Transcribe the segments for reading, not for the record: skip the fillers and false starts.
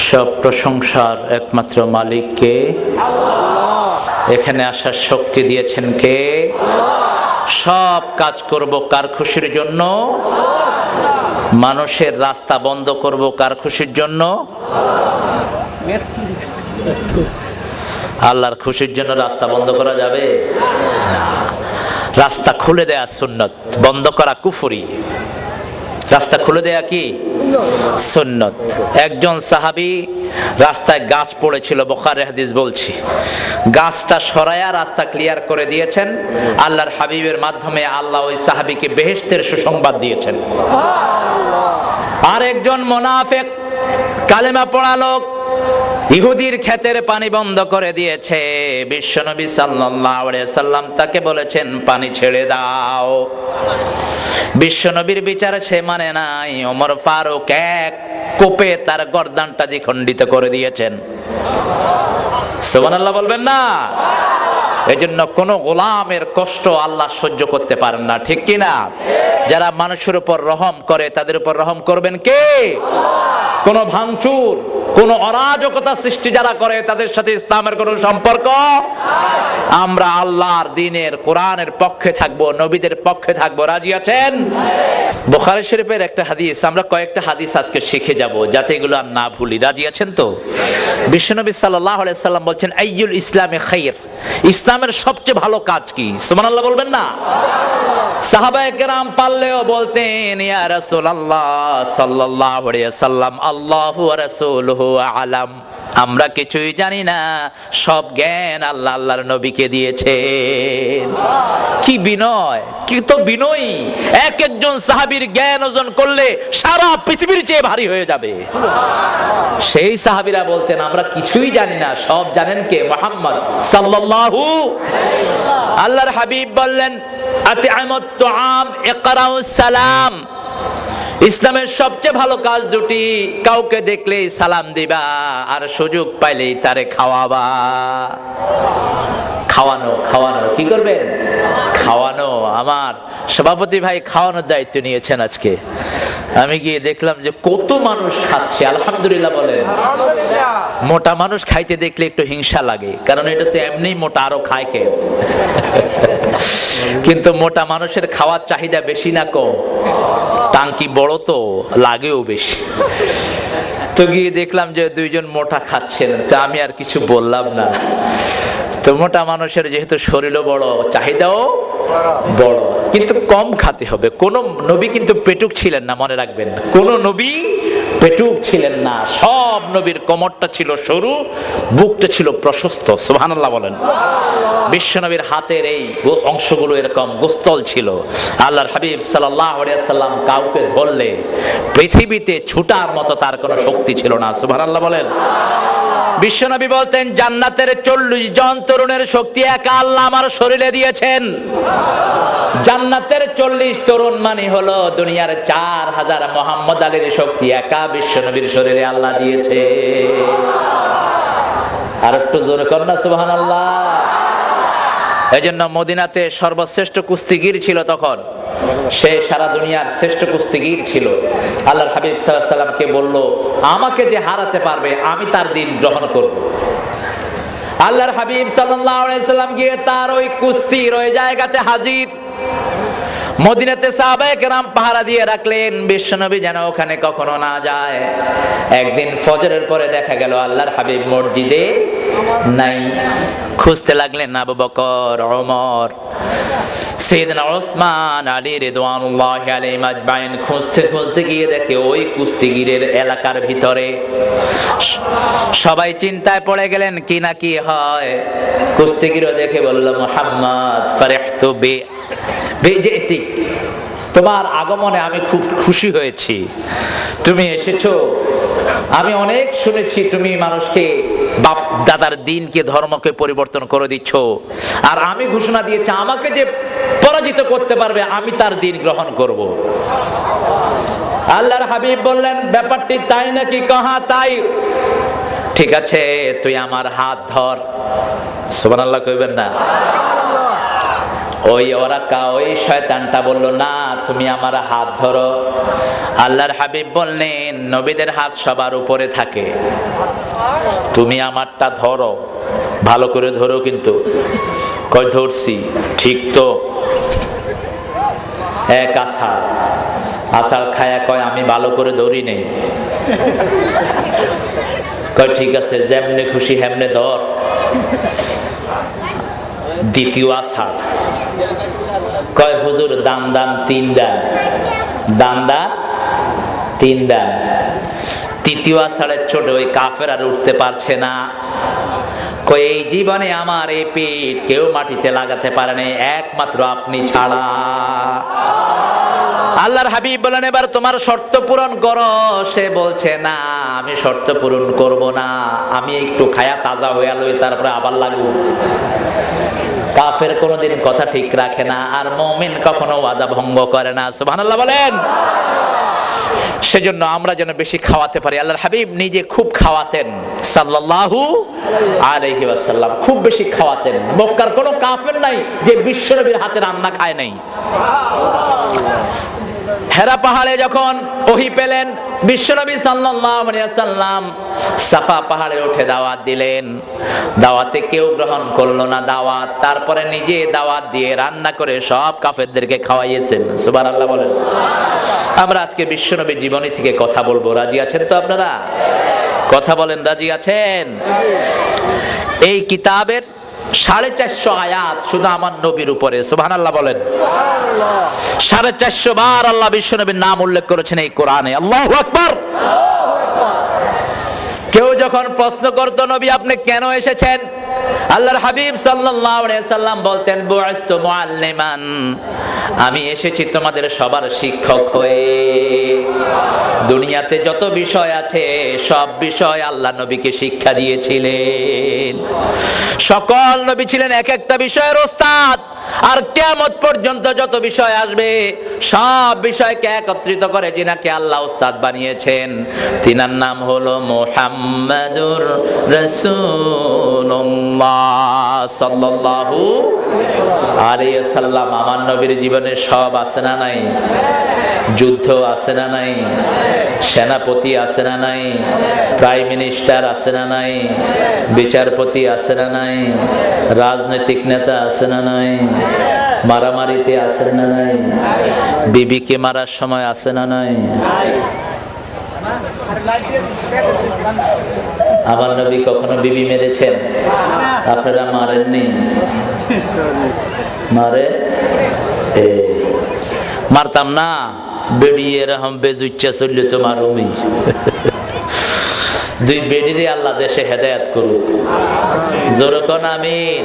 সব প্রশংসার একমাত্র মালিককে। এখানে আসার শক্তি দিয়েছেন কে? সব কাজ করব কার খুশির জন্য? মানুষের রাস্তা বন্ধ করব কার খুশির জন্য? আল্লাহর খুশির জন্য রাস্তা বন্ধ করা যাবে না। রাস্তা খুলে দেয়া সুন্নত, বন্ধ করা কুফরি। রাস্তা খুলে দেয়া কি সুন্নত। একজন সাহাবী রাস্তায় গাছ পড়েছিল, বুখারী হাদিস বলছি, গাছটা সরায়া রাস্তা ক্লিয়ার করে দিয়েছেন। আল্লাহর হাবিবের মাধ্যমে আল্লাহ ওই সাহাবীকে বেহেশতের সুসংবাদ দিয়েছেন। আর একজন মুনাফিক কালেমা পড়া লোক ইহুদির ক্ষেতের পানি বন্ধ করে দিয়েছে। বিশ্বনবী সাল্লাল্লাহু আলাইহি সাল্লাম তাকে বলেছেন পানি ছেড়ে দাও। বিশ্বনবীর বিচার সে মানে নাই। ওমর ফারুক এক কোপে তার গর্দানটা দ্বিখণ্ডিত করে দিয়েছেন। সুবহানাল্লাহ বলবেন না? এজন্য কোন গোলামের কষ্ট আল্লাহ সহ্য করতে পারেন না, ঠিক কি না? যারা মানুষের উপর রহম করে তাদের উপর রহম করবেন কে? কোন ভাঙচুর, কোন অরাজকতা সৃষ্টি যারা করে তাদের সাথে ইসলামের কোন সম্পর্ক। আমরা আল্লাহর দ্বীনের কোরআনের পক্ষে থাকবো, নবীদের পক্ষে থাকবো। রাজি আছেন? বুখারী শরীফের একটা হাদিস, আমরা কয়েকটা হাদিস আজকে শিখে যাব যাতে এগুলো আর না ভুলি। রাজি আছেন তো? বিশ্বনবী সাল্লাল্লাহু আলাইহি সাল্লাম বলছেন আইয়ুল ইসলামে খায়র, ইসলামের সবচেয়ে ভালো কাজ কি? সুবহানাল্লাহ বলবেন না? সাহাবায়ে কেরাম পারলেও বলতেন ইয়া রাসূলুল্লাহ সাল্লাল্লাহু আলাইহি সাল্লাম আল্লাহু ওয়া রাসূলুহু আলাম, আমরা কিছুই জানি না, সব জ্ঞান আল্লাহ আল্লাহর নবীকে দিয়েছেন। কি বিনয়, কি তো বিনয়ী! এক একজন সাহাবীর জ্ঞান অর্জন করলে সারা পৃথিবীর চেয়ে ভারী হয়ে যাবে। সেই সাহাবীরা বলতেন আমরা কিছুই জানি না, সব জানেন কে? মুহাম্মদ সাল্লাল্লাহু। আল্লাহর হাবিব বললেন আতিআমুত তুআম ইকরাউস সালাম, ইসলামের সবচেয়ে ভালো কাজ দুটি, কাউকে দেখলেই সালাম দিবা আর সুযোগ পাইলেই তারে খাওয়াবা। খাওয়ানো, খাওয়ানো কি করবেন? খাওয়ানো। আমার সভাপতি ভাই খাওয়ানোর দায়িত্ব নিয়েছেন আজকে। আমি গিয়ে দেখলাম যে কত মানুষ খাচ্ছে, আলহামদুলিল্লাহ বলেন। মোটা মানুষ খাইতে দেখলে একটু হিংসা লাগে, কারণ এটা তো এমনি মোটা, আরো খায় কে? কিন্তু মোটা মানুষের খাওয়ার চাহিদা বেশি না কম? টাঙ্কি বড় তো লাগেও বেশি। তো গিয়ে দেখলাম যে দুইজন মোটা খাচ্ছেন, তা আমি আর কিছু বললাম না। তো মোটা মানুষের যেহেতু শরীরও বড়, চাহিদাও বড়, কিন্তু কম খেতে হবে। কোন নবী কিন্তু পেটুক ছিলেন না, মনে রাখবেন। কোন নবী পেটুক ছিলেন না। সব নবীর কোমরটা ছিল সরু, বুকটা ছিল প্রশস্ত। সুবহানাল্লাহ বলেন। বিশ্ব নবীর হাতের এই অংশগুলো এরকম গোস্তল ছিল। আল্লাহর হাবিব সাল্লাল্লাহু আলাইহি সাল্লাম কাউকে ধরলে পৃথিবীতে ছুটার মতো তার কোনো শক্তি ছিল না। সুবহানাল্লাহ বলেন। বিশ্বনবী বলতেন জান্নাতের 40 জন তরুণের শক্তি একা আল্লাহ আমার শরীরে দিয়েছেন। জান্নাতের 40 তরুণ মানে হলো দুনিয়ার 4000 মুহাম্মদ আলীর শক্তি একা বিশ্বনবীর শরীরে আল্লাহ দিয়েছে। আর একটু জোরে কর না সুবহানাল্লাহ। এজন্য মদিনাতে সর্বশ্রেষ্ঠ কুস্তিগীর ছিল তখন, সে সারা দুনিয়ার শ্রেষ্ঠ কুস্তিগীর ছিল। আল্লাহর হাবিব সাল্লাল্লাহু আলাইহি সাল্লামকে বলল আমাকে যে হারাতে পারবে আমি তার দিন গ্রহণ করব। আল্লাহর হাবিব সাল্লাল্লাহু আলাইহি সাল্লাম গিয়ে তার ওই কুস্তির ওই জায়গাতে হাজির। মদিনাতে সাহাবায়ে কেরাম পাহারা দিয়ে রাখলেন বিশ্বনবী যেন ওখানে কখনো না যায়। একদিন ফজরের পরে দেখা গেল আল্লাহর হাবিব মসজিদে নাই। খুঁজতে লাগলেন আবু বকর, ওমর, সাইয়েদনা ওসমান, আলী রিদওয়ানুল্লাহি আলাইহিম আজমাইন। খুঁজতে খুঁজতে গিয়ে দেখে ওই কুস্তিগীরের এলাকার ভিতরে। সবাই চিন্তায় পড়ে গেলেন কি না কি হয়। কুস্তিগীরও দেখে বলল মুহাম্মদ ফারিহতু বিজিতি, তোমার আগমনে আমি খুব খুশি হয়েছি, তুমি এসেছো। আমি অনেক শুনেছি তুমি মানুষকে বাপ দাদার দিনকে ধর্মকে পরিবর্তন করে দিচ্ছ, আর আমি ঘোষণা দিয়েছি আমাকে যে পরাজিত করতে পারবে আমি তার দিন গ্রহণ করব। আল্লাহর হাবিব বললেন ব্যাপারটি তাই নাকি? কহা তাই। ঠিক আছে তুই আমার হাত ধর। সুবহানাল্লাহ কইবেন না? ওই শয়তানটা বলল, না তুমি আমার হাত ধরো। আল্লাহর হাবিব বললেন, নবীদের হাত সবার উপরে থাকে, তুমি আমারটা ধরো, ভালো করে ধরো। কিন্তু কয় ধরছি, ঠিক তো? এক আষাঢ় খায়া কয়, আমি ভালো করে ধরি নেই। কয় ঠিক আছে, যেমনে খুশি হেমনে ধর। দ্বিতীয় আষাঢ় কয়, হুজুর দান 3 দান, দান 3 দান। তৃতীয় আষাঢ়ের ছোট ওই কাফের আর উঠতে পারছে না। কই এই জীবনে আমার এই পিঠ কেউ মাটিতে লাগাতে পারে নাই, একমাত্র আপনি ছাড়া। আল্লাহর হাবিব বলেন, এবার তোমার শর্ত পূরণ করো। সে বলছে, না আমি শর্ত পূরণ করব না, আমি একটু খায়া তাজা হয়ে লই, তারপরে আবার লাগবো। কাফের কোনোদিন কথা ঠিক রাখে না, আর মুমিন কখনো ওয়াদা ভঙ্গ করে না। সুবহানাল্লাহ বলেন। সেজন্য আমরা যেন বেশি খাওয়াতে পারি। আল্লাহর হাবিব নিজে খুব খাওয়াতেন সাল্লাল্লাহু আলাইহি ওয়াসাল্লাম, খুব বেশি খাওয়াতেন। মক্কার কোনো কাফের নাই যে বিশ্বনবীর হাতে রান্না খায় নাই। হেরা পাহাড়ে যখন ওহী পেলেন, বিশ্বনবী সাল্লাল্লাহু আলাইহি ওয়াসাল্লাম সাফা পাহাড়ে উঠে দাওয়াত দিলেন। দাওয়াতে কেউ গ্রহণ করলো না দাওয়াত। তারপরে নিজে দাওয়াত দিয়ে রান্না করে সব কাফেরদেরকে খাওয়াইয়েছেন। সুবহানাল্লাহ বলেন। আমরা আজকে বিশ্বনবীর জীবনী থেকে কথা বলবো, রাজি আছেন তো আপনারা? কথা বলেন, রাজি আছেন? এই কিতাবের 450 আয়াত শুধু আমার নবীর উপরে। সুবহানাল্লাহ বলেন। 450 বার আল্লাহ বিশ্বনবীর নাম উল্লেখ করেছেন এই কোরআনে। আল্লাহু আকবার। কেউ যখন প্রশ্ন করতো, নবী আপনি কেন এসেছেন, আল্লাহর হাবিব সাল্লাল্লাহু আলাইহি সাল্লাম বলতেন, বুইস্তু মুআল্লিমান, আমি এসেছি তোমাদের সবার শিক্ষক হয়ে। দুনিয়াতে যত বিষয় আছে সব বিষয় আল্লাহ নবীকে শিক্ষা দিয়েছিলেন। সকল নবী ছিলেন এক একটা বিষয়ের ওস্তাদ। আর কিয়ামত পর্যন্ত যত বিষয় আসবে সব বিষয়কে একত্রিত করে যিনাকে আল্লাহ ওস্তাদ বানিয়েছেন, তিনার নাম হলো মুহাম্মাদুর রাসূলুল্লাহ সাল্লাল্লাহু আলাইহি ওয়াসাল্লাম। আমার নবীর জীবনে সব আছে না নাই? যুদ্ধ আছে না নাই? সেনাপতি আছে না নাই? প্রাইম মিনিস্টার আছে না নাই? বিচারপতি আছে না নাই? রাজনৈতিক নেতা আছে না নাই? মারামারিতে আছে না নাই? বিবিকে মারার সময় আছে না নাই? আমার নবী কখনো বিবি মেরেছেন? আপনারা মারেননি? মারে? মারতাম না, বেড়িয়ে এরকম বেজুচ্চা চললে তো মারুমি। দুই বেডিরে আল্লাহ দেশে হেদায়েত করুক, জোরে কোন আমিন।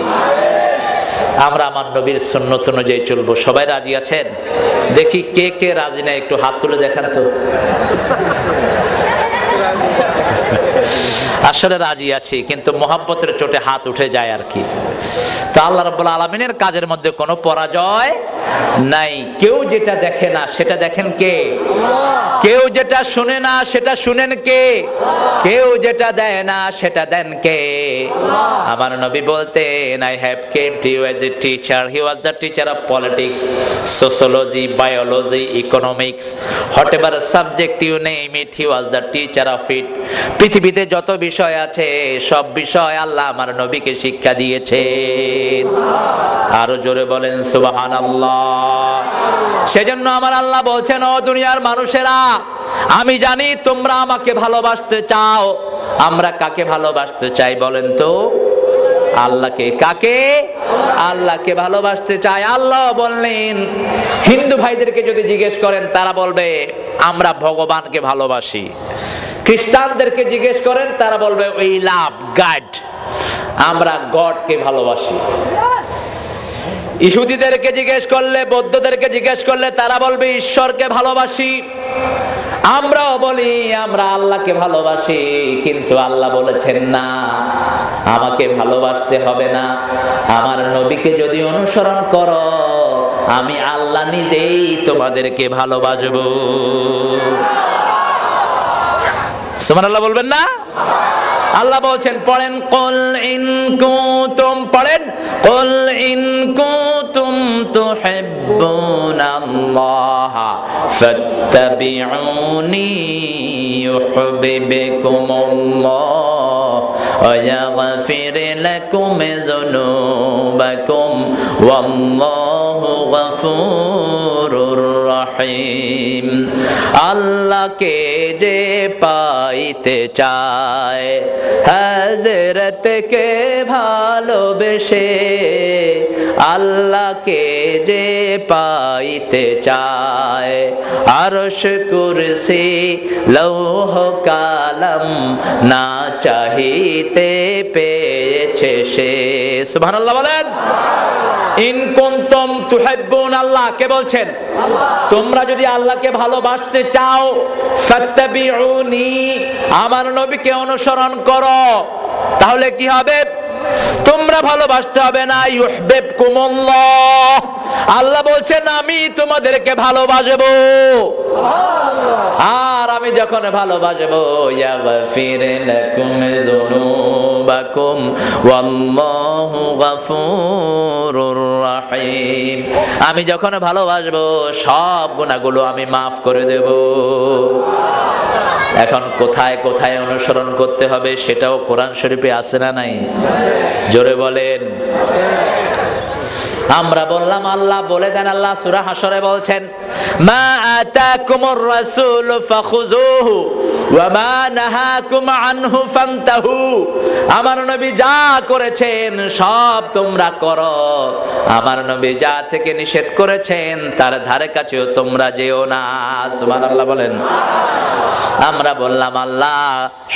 আমরা আমার নবীর সুন্নত অনুযায়ী চলবো। সবাই রাজি আছেন? দেখি কে কে রাজি না, একটু হাত তুলে দেখান তো। আসলে রাজি আছি, কিন্তু মোহাব্বতের চোটে হাত উঠে যায় আর কি। তো আল্লাহ রাব্বুল আলামিনের কাজের মধ্যে কোনো পরাজয় নাই। কেউ যেটা দেখে না সেটা দেখেন কে? কেউ যেটা শুনে না সেটা শুনেন কে? কেউ যেটা দেয় না সেটা দেন কে? আমার নবী বলতেন, I have kept you as a teacher. He was the teacher of politics, sociology, biology, economics, whatever subject you name it, he was the teacher of it. পৃথিবীতে যত বিষয় আছে সব বিষয় আল্লাহ আমার নবীকে শিক্ষা দিয়েছেন। আরো জোরে বলেন সুবহানাল্লাহ। সেজন্য আমার আল্লাহ বলছেন, ও দুনিয়ার মানুষেরা, আমি জানি তোমরা আমাকে ভালোবাসতে চাও। আমরা কাকে ভালোবাসতে চাই বলেন তো? আল্লাহকে। কাকে? আল্লাহকে ভালোবাসতে চাই। আল্লাহ বললেন, হিন্দু ভাইদেরকে যদি জিজ্ঞেস করেন তারা বলবে আমরা ভগবানকে ভালোবাসি। খ্রিস্টানদেরকে জিজ্ঞেস করেন তারা বলবে উই লাভ গড, আমরা গডকে ভালোবাসি। ইহুদিদেরকে জিজ্ঞেস করলে, বৌদ্ধদেরকে জিজ্ঞেস করলে তারা বলবে ঈশ্বরকে ভালোবাসি। আমরাও বলি আমরা আল্লাহকে ভালোবাসি, কিন্তু আল্লাহ বলেছেন না, আমাকে ভালোবাসতে হবে না, আমার নবীকে যদি অনুসরণ করো আমি আল্লাহ নিজেই তোমাদেরকে ভালোবাসবো। সুবহানাল্লাহ বলবেন না? আল্লাহ বলছেন পড়েন কুল ইন কুনতুম, পড়েন কুল ইন কুনতুম তুহিব্বুনাল্লাহ ফাত্তাবিউনি ইউহিব্বুকুমুল্লাহ ওয়া ইয়াগফির লাকুম যুনুবাকুম ওয়াল্লাহু গফুরুর রহিম। আল্লাহকে যে পাইতে চায় হযরতকে ভালোবেসে, আল্লাহকে যে পাইতে চায় আরশ কুরসি লৌহ কালাম না চাহিতে পেয়েছে সে। সুবহানাল্লাহ বলেন। ইন কুনতুম তুহিব্বুন আল্লাহ, কে বলছেন? তোমরা যদি আল্লাহকে ভালোবাসতে চাও ফাত্তাবিউনি, আমার নবীকে অনুসরণ করো, তাহলে কি হবে? তোমরা ভালোবাসতে হবে না, ইউহিব্বুকুমুল্লাহ, আল্লাহ বলছেন আমি তোমাদেরকে ভালোবাসবো। আর আমি যখন ভালোবাসবো ইয়াগফির লাকুম যুনুবাকুম ওয়াল্লাহু গফুরুর রহিম, আমি যখন ভালোবাসবো সব গুনাহগুলো আমি মাফ করে দেব। এখন কোথায় কোথায় অনুসরণ করতে হবে সেটাও কোরআন শরীফে আছে না নাই? জোরে বলেন। আমরা বললাম আল্লাহ বলে দেন, আল্লাহ সূরা হাশরে বলছেন মা আতাকুমুর রাসূল ফাখুযুহু ওয়া মা নাহাকুম আনহু ফান্তাহু, আমার নবী যা করেছেন সব তোমরা করো, আমার নবী যা থেকে নিষেধ করেছেন তার ধারে কাছেও তোমরা যেও না। সুবহানাল্লাহ বলেন। আমরা বললাম আল্লাহ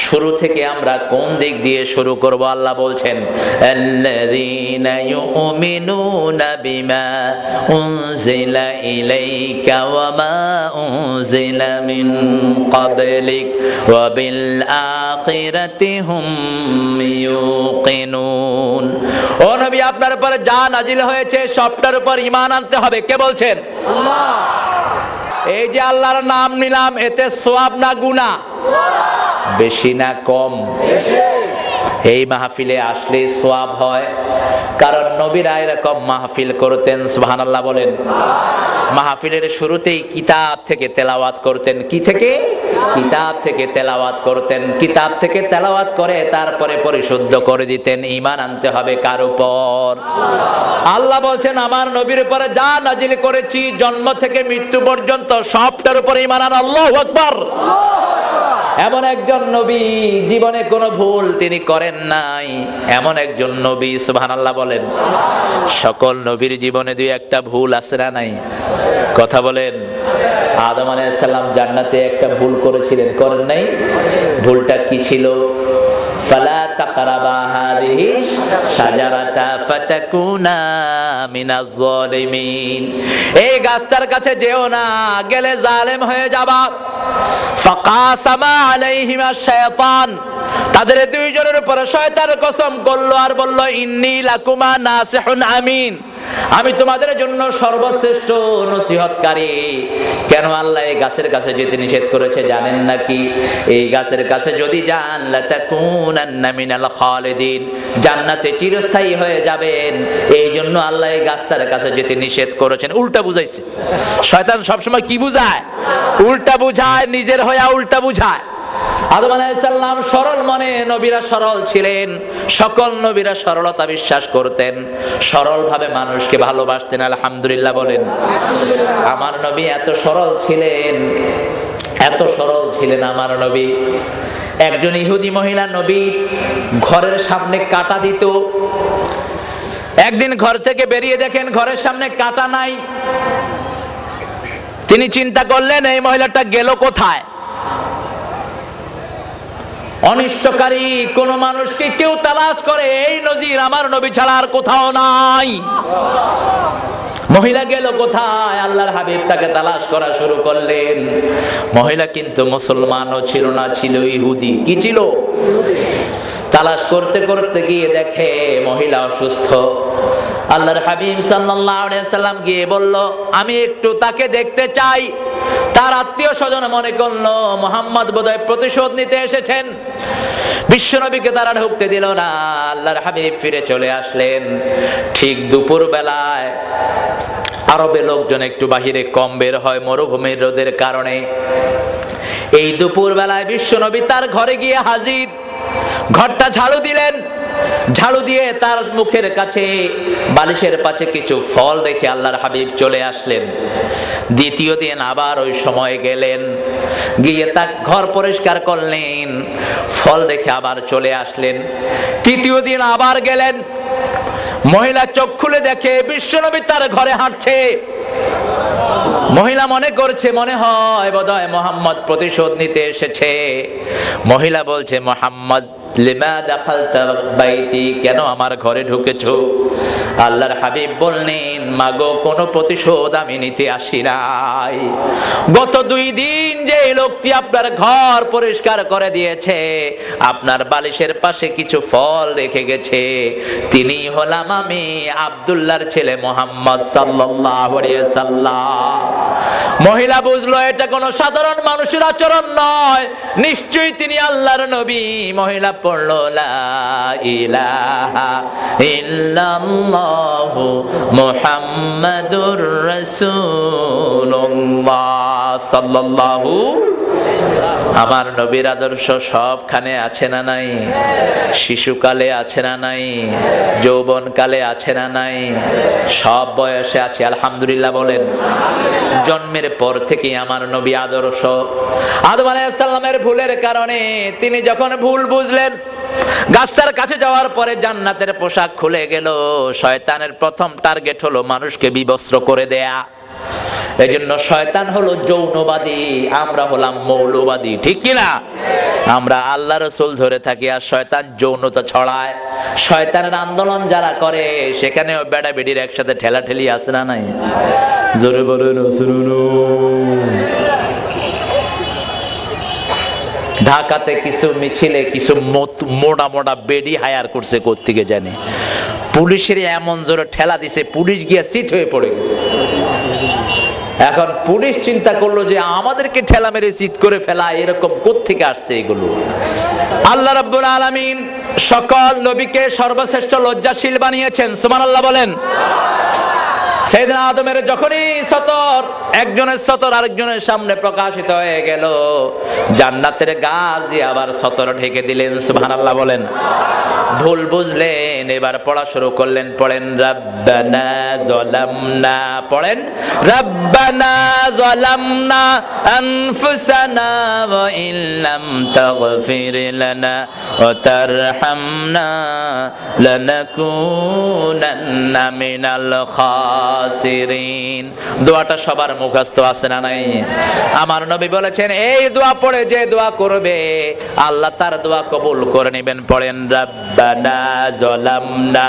শুরু থেকে আমরা কোন দিক দিয়ে শুরু করব? আল্লাহ বলছেন আল্লাযীনা ইউমিনুনা বিমা উনজিলা ইলাইকা ওয়া মা উনজিলা মিন ক্বাবলিক ওয়া বিল আখিরাতি হুম ইউকিনুন। ও নবী, আপনার উপর যা নাজিল হয়েছে সবটার উপর ঈমান আনতে হবে। কে বলছেন? আল্লাহ। এই যে আল্লাহর নাম নিলাম, এতে সওয়াব না গুনাহ? বেশি না কম? এই মাহফিলে আসলে সওয়াব হয়, কারণ নবীরা এরকম মাহফিল করতেন। সুবহানাল্লাহ বলেন। মাহফিলের শুরুতেই কিতাব থেকে তেলাওয়াত করতেন। কি থেকে? কিতাব থেকে তেলাওয়াত করতেন। কিতাব থেকে তেলাওয়াত করে তারপরে পরিশুদ্ধ করে দিতেন। ঈমান আনতে হবে কার উপর? আল্লাহ বলছেন আমার নবীর উপরে যা নাজিল করেছি জন্ম থেকে মৃত্যু পর্যন্ত সবটার উপরে ঈমান আন। আল্লাহু আকবার। এমন একজন নবী জীবনে কোনো ভুল তিনি করেন নাই, এমন একজন নবী। সুবহানাল্লাহ বলেন। সকল নবীর জীবনে দুই একটা ভুল আছে না নাই? কথা বলেন। আদম আলাইহিস সালাম জান্নাতে একটা ভুল করেছিলেন, করেন নাই? ভুলটা কি ছিল? ফালা তাকরাবা হাযিহি শাজারাতা ফাতাকুনা মিনাজ যালিমিন, এই গাছটার কাছে যেও না, গেলে জালেম হয়ে যাবা। ফাকাসামা আলাইহিমা শায়াতান, তাদের দুইজনের উপর শয়তান কসম করলো আর বলল ইন্নী লাকুমা নাসিহুন আমিন, আমি তোমাদের জন্য সর্বশ্রেষ্ঠ নসিহতকারী। কেন আল্লাহ এই গাছের কাছে যেতে নিষেধ করেছে জানেন নাকি? এই গাছের কাছে যদি যান লাতাকুনান্না মিনাল খালিদিন, জান্নাতে চিরস্থায়ী হয়ে যাবেন। এই জন্য আল্লাহ এই গাছটার কাছে যেতে নিষেধ করেছেন। উল্টা বুঝাইছে শয়তান। সবসময় কি বুঝায়? উল্টা বুঝায়, নিজের হয়ে উল্টা বুঝায়। আদম আলাইহিস সালাম সরল মনে, নবীরা সরল ছিলেন। সকল নবীরা সরলতা বিশ্বাস করতেন, সরল ভাবে মানুষকে ভালোবাসতেন। আলহামদুলিল্লাহ বলেন। আমার নবী এত সরল ছিলেন, এত সরল ছিলেন আমার নবী। একজন ইহুদি মহিলা নবী ঘরের সামনে কাঁটা দিত। একদিন ঘর থেকে বেরিয়ে দেখেন ঘরের সামনে কাঁটা নাই। তিনি চিন্তা করলেন এই মহিলাটা গেল কোথায়? অনিষ্টকারী কোন মানুষকে কেউ তালাশ করে, এই নজির আমার নবী ছাড়া আর কোথাও নাই। মহিলা গেল কোথায়? আল্লাহর হাবিব তাকে তালাশ করা শুরু করলেন। মহিলা কিন্তু মুসলমানও ছিল না, ছিল ইহুদি। কি ছিল? তালাশ করতে করতে গিয়ে দেখে মহিলা অসুস্থ। আল্লাহর হাবিব সাল্লাল্লাহু আলাইহি সাল্লাম গিয়ে বলল আমি একটু তাকে দেখতে চাই। তার আত্মীয় স্বজন মনে করলো মুহাম্মদ বোধহয় প্রতিশোধ নিতে এসেছেন। বিশ্বনবীকে তারা ঢুকতে দিল না। আল্লাহর হাবিব ফিরে চলে আসলেন। ঠিক দুপুর বেলায় আরবে লোকজন একটু বাহিরে কম বের হয় মরুভূমির রোদের কারণে। এই দুপুর বেলায় বিশ্বনবী তার ঘরে গিয়ে হাজির। ঘরটা ঝাড়ু দিলেন, ঝাড়ু দিয়ে তার মুখের কাছে বালিশের পাশে কিছু ফল দেখে আল্লাহর হাবিব চলে আসলেন। দ্বিতীয় দিন আবার ওই সময় গেলেন, গিয়ে তার ঘর পরিষ্কার করলেন, ফল দেখে আবার চলে আসলেন। তৃতীয় দিন আবার গেলেন, মহিলা চোখ খুলে দেখে বিশ্বনবী তার ঘরে হাঁটছে। মহিলা মনে করছে মনে হয় বোধহয় মুহাম্মদ প্রতিশোধ নিতে এসেছে। মহিলা বলছে, মুহাম্মদ লিমা দাখালতা বাইতি, কেন আমার ঘরে ঢুকেছো? আল্লাহর হাবিব বললেন, মাগো কোনো প্রতিশোধ আমি নিতে আসি নাই। গত 2 দিন যে লোকটি আপনার ঘর পরিষ্কার করে দিয়েছে, আপনার বালিশের পাশে কিছু ফল রেখে গেছে, তিনি হলাম আমি আব্দুল্লাহর ছেলে মুহাম্মদ সাল্লাল্লাহু আলাইহি সাল্লাম। মহিলা বুঝলো এটা কোনো সাধারণ মানুষের আচরণ নয়, নিশ্চয়ই তিনি আল্লাহর নবী। মহিলা পড়লো লা ইলাহা ইল্লাল্লাহু মুহাম্মাদুর রাসূলুল্লাহ সাল্লাল্লাহু। আমার নবীর আদর্শ সবখানে আছে না নাই? শিশুকালে আছে না নাই? যৌবনকালে আছে না নাই? সব বয়সে আছে আলহামদুলিল্লাহ বলেন। জন্মের পর থেকে আমার নবী আদর্শ। আদম আলাইহিস সালামের ভুলের কারণে তিনি যখন ভুল বুঝলেন, গাছটার কাছে যাওয়ার পরে জান্নাতের পোশাক খুলে গেল। শয়তানের প্রথম টার্গেট হলো মানুষকে বিবস্ত্র করে দেয়া। এজন্য শয়তান হলো যৌনবাদী, আমরা হলাম মৌলবাদী, ঠিক কি না? আমরা আল্লাহ রাসূল ধরে থাকি আর শয়তান যৌনতা ছড়ায়। শয়তানের আন্দোলন যারা করে সেখানেও বেড়া বেড়ির একসাথে ঠেলাঠেলি আছে না নাই? জোরে বলেন শুনুন। ঢাকাতে কিছু মিছিলে কিছু মোটা মোটা বেডি হায়ার করছে, কোত্থেকে জানে, পুলিশের এমন জোরে ঠেলা দিছে পুলিশ গিয়া সিট হয়ে পড়ে গেছে। এখন পুলিশ চিন্তা করলো যে আমাদেরকে ঠেলা মেরে চিৎ করে ফেলা, এরকম কোত্থেকে আসছে এগুলো? আল্লাহ রাব্বুল আলামিন সকল নবীকে সর্বশ্রেষ্ঠ লজ্জাশীল বানিয়েছেন, সুবহানাল্লাহ বলেন। সাইয়েদনা আদমের যখনই সতর, একজনের সতর আরেকজনের সামনে প্রকাশিত হয়ে গেল, জান্নাতের গাছ দিয়ে আবার সতর ঢেকে দিলেন, সুবহানাল্লাহ বলেন। ভুল বুঝলেন, এবার পড়া শুরু করলেন। পড়েন রাব্বানা যালামনা, পড়েন রাব্বানা যালামনা আনফুসানা ওয়া ইল্লাম তাগফির লানা ওয়া তারহামনা লানাকুনান্না মিনাল খাসিরিন। দোয়াটা সবার মুখস্থ আছে না নাই? আমার নবী বলেছেন এই দোয়া পড়ে যে দোয়া করবে আল্লাহ তার দোয়া কবুল করে নেবেন। পড়েন রাব্বানা যালামনা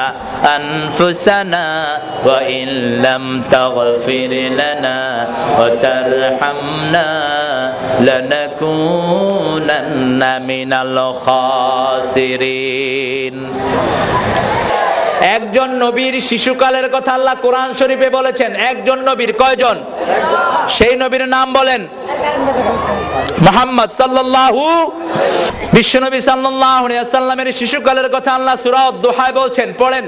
আনফুসানা ওয়া ইল্লাম তাগফির লানা ওয়া তারহামনা লানাকুনান্না মিনাল খাসিরিন। একজন নবীর শিশুকালের কথা আল্লাহ কোরআন শরীফে বলেছেন। একজন নবীর কয়জন? সেই নবীর নাম বলেন মুহাম্মদ সাল্লাল্লাহু। বিশ্বনবী সাল্লাল্লাহু আলাইহি ওয়াসাল্লামের শিশুকালের কথা আল্লাহ সূরা আদ-দুহায় বলছেন। পড়েন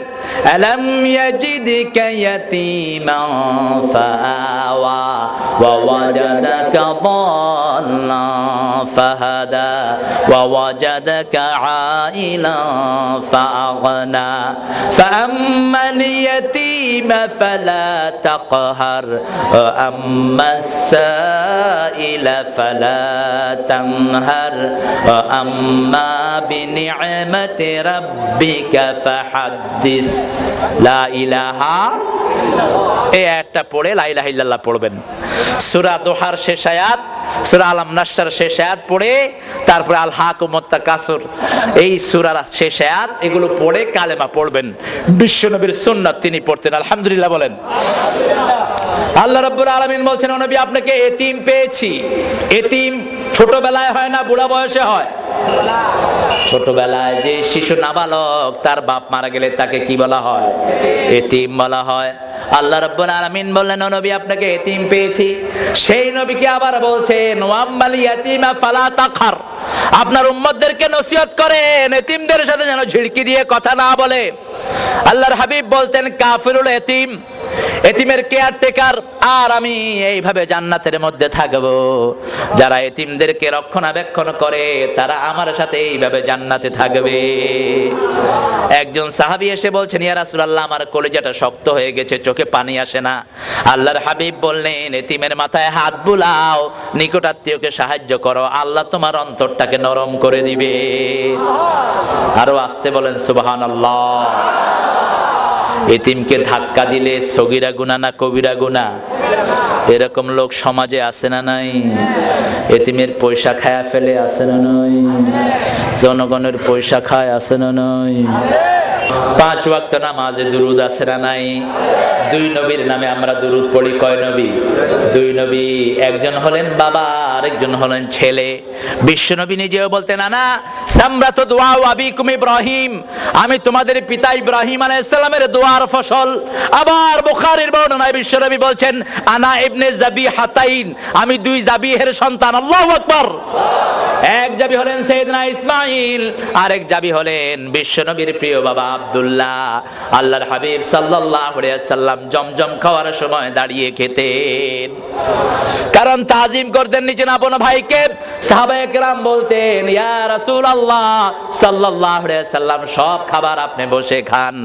আলাম ইয়াজিদকা ইয়াতীমান ফাআওয়া ওয়া ওয়াজাদাকা দাল্লান ফাহাদা ওয়া ওয়াজাদাকা আইলান ফাআগনা فأما اليتيم فلا تقهر وأما السائل فلا تنهر وأما بنعمة ربك فحدث لا إله এই একটা পড়ে লা ইলাহা ইল্লাল্লাহ পড়বেন। সূরা দোহার শেষ আয়াত, সূরা আলাম নাসর শেষ আয়াত পড়ে তারপরে আল হাকুমুত তাকাসুর এই সূরার শেষ আয়াত, এগুলো পড়ে কালেমা পড়বেন। বিশ্বনবীর সুন্নাত তিনি পড়তেন, আলহামদুলিল্লাহ বলেন। আল্লাহ রাব্বুল আলামিন বলছেন ও নবী আপনাকে এতিম পেয়েছি। এতিম ছোটবেলায় হয় না বুড়া বয়সে হয়? ছোটবেলায় যে শিশু নাবালক তার বাপ মারা গেলে তাকে কি বলা হয়? এতিম বলা হয়। আল্লাহ রাব্বুল আলামিন বললেন, ও নবী আপনাকে এতিম পেয়েছি। সেই নবীকে আবার বলছেন, ওয়াম্মাল ইয়াতীমা ফালা তাকহার, আপনার উম্মতদেরকে নসিহত করেন এতিমদের সাথে যেন ঝিড়কি দিয়ে কথা না বলে। আল্লাহর হাবিব বলতেন, কাফিরুল এতিম, এতিমের কেয়ারটেকার, আর আমি এইভাবে জান্নাতের মধ্যে থাকবো। যারা এতিমদেরকে রক্ষণাবেক্ষণ করে তারা আমার সাথে এইভাবে জান্নাতে থাকবে। একজন সাহাবী এসে বলছেন, ইয়া রাসূলুল্লাহ আমার কলিজাটা শক্ত হয়ে গেছে, চোখে পানি আসে না। আল্লাহর হাবিব বললেন, এতিমের মাথায় হাত বুলাও, নিকটাত্মীয়কে সাহায্য করো, আল্লাহ তোমার অন্তরটাকে নরম করে দিবে। আরো আসতে বলেন সুবহানাল্লাহ। এতিমকে ধাক্কা দিলে সগীরা গুনাহ না কবিরা গুনাহ? এরকম লোক সমাজে আছে না নাই? এতিমের পয়সা খায়া ফেলে, আছে না নাই? জনগণের পয়সা খায়, আছে না নাই? 5 ওয়াক্ত নামাজে দুরুদ আছে না নাই? 2 নবীর নামে আমরা দুরুদ পড়ি। কয় নবী? 2 নবী। একজন হলেন বাবা, আরেকজন হলেন ছেলে। বিশ্বনবী নিজেও বলতেন, আনা সামরাতু দুআ আবিকুম ইব্রাহিম, আমি তোমাদের পিতা ইব্রাহিম আলাইহিস সালামের দোয়ার ফসল। আবার বুখারীর বর্ণনায় বিশ্বনবী বলছেন, আনা ইবনে যাবিহাতাইন, আমি 2 যাবিহের সন্তান। আল্লাহু আকবার। এক যাবি হলেন সাইয়েদনা ইসমাঈল, আরেক যাবি হলেন বিশ্বনবীর প্রিয় বাবা আব্দুল্লাহ। আল্লাহর হাবিব সাল্লাল্লাহু আলাইহি ওয়াসাল্লাম জমজম খাওয়ার সময় দাঁড়িয়ে খেতেন, কারণ তাজিম করতেন নিজের আপন ভাইকে। সাহাবায়ে কেরাম বলতেন, ইয়া রাসূলুল্লাহ সাল্লাল্লাহু আলাইহি ওয়াসাল্লাম সব খাবার আপনি বসে খান,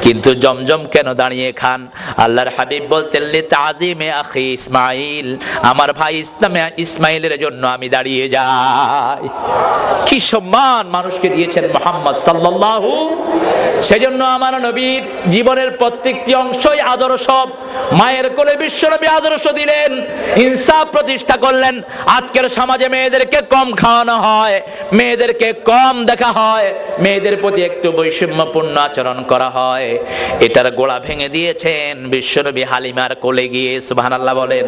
কিন্তু জমজম কেন দাঁড়িয়ে খান? আল্লাহর হাবিব বলতেন, লি তাজিমে আখি ইসমাঈল, আমার ভাই ইসমাঈলের জন্য আমি দাঁড়িয়ে যাই। কি সম্মান মানুষকে দিয়েছেন মুহাম্মদ সাল্লাল্লাহু। সেজন্য আমার নবীর জীবনের প্রত্যেকটি অংশই আদর্শ। মায়ের কোলে বিশ্বনবী আদর্শ দিলেন, ইনসাফ প্রতিষ্ঠা করলেন। আজকের সমাজে মেয়েদেরকে কম খাওয়ানো হয়, মেয়েদেরকে কম দেখা হয়, মেয়েদের প্রতি একটু বৈষম্যপূর্ণ আচরণ করা হয়। এটার গোড়া ভেঙে দিয়েছেন বিশ্বনবী হালিমার কোলে গিয়ে। সুবহানাল্লাহ বলেন।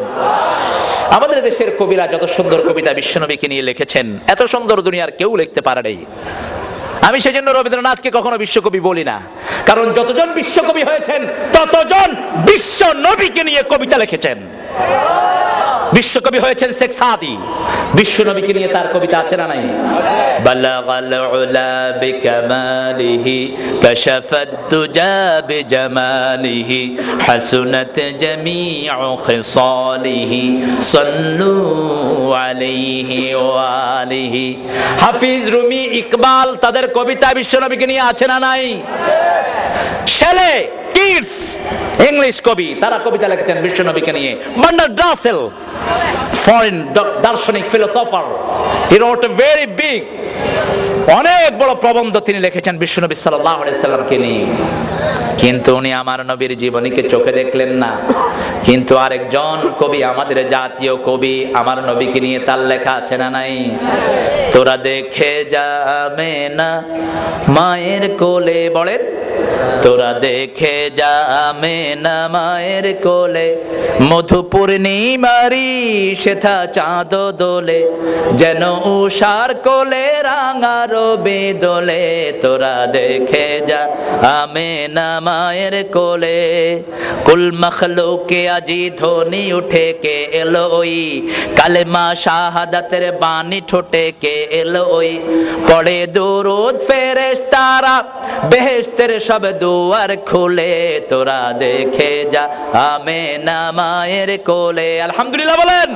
আমাদের দেশের কবিরা যত সুন্দর কবিতা বিশ্বনবীকে নিয়ে লিখেছেন, এত সুন্দর দুনিয়ার কেউ লিখতে পারে নাই। আমি সেজন্য রবীন্দ্রনাথকে কখনো বিশ্বকবি বলি না, কারণ যতজন বিশ্বকবি হয়েছেন ততজন বিশ্ব নবীকে নিয়ে কবিতা লিখেছেন। বিশ্বকবি হয়েছেন শেখ সাদি, বিশ্ব নবীকে নিয়ে তার কবিতা আছে না নাই? বালাগাল উলা বিকামালিহি কাশাফাত দুজা বিজামালিহি হাসুনাত জামিউ খিসালিহি সাল্লু আলাইহি ওয়া আলিহি। হাফিজ, রুমি, ইকবাল, তাদের কবিতা বিশ্ব নবীকে নিয়ে আছে না নাই? শেলে, কিডস, ইংলিশ কবি, তারা কবিতা লিখেছেন বিশ্ব নবীকে নিয়ে। বার্নার্ড রাসেল, ফরেন দার্শনিক, philosopher, he wrote a very big, অনেক বড় প্রবন্ধ তিনি লিখেছেন বিশ্বনবী সাল্লাল্লাহু আলাইহি সাল্লামকে নিয়ে। কিন্তু উনি আমার নবীর জীবনীকে চোখে দেখলেন না। কিন্তু আরেকজন কবি, আমাদের জাতীয় কবি, আমার নবীকে নিয়ে তার লেখা আছে না নাই? তোরা দেখে যাবে না মায়ের কোলে, বলেন, তোরা দেখে যাবে না মায়ের কোলে, মধু পূর্ণিমারি সেথা চাঁদ দোলে, যেন উষার কোলে রাঙা রবি দোলে। তোরা দেখে যা আমেনা মায়ের কোলে, কুল মখলুকে আজি ধ্বনি উঠে কে এলো ওই, কালেমা শাহাদাতের বাণী ঠোঁটে কে এলো ওই, পড়ে দুরূদ ফেরেশতারা বেহেশতের সব দুয়ার খুলে। তোরা দেখে যা আমেনা মায়ের কোলে। আলহামদুলিল্লাহ বলেন।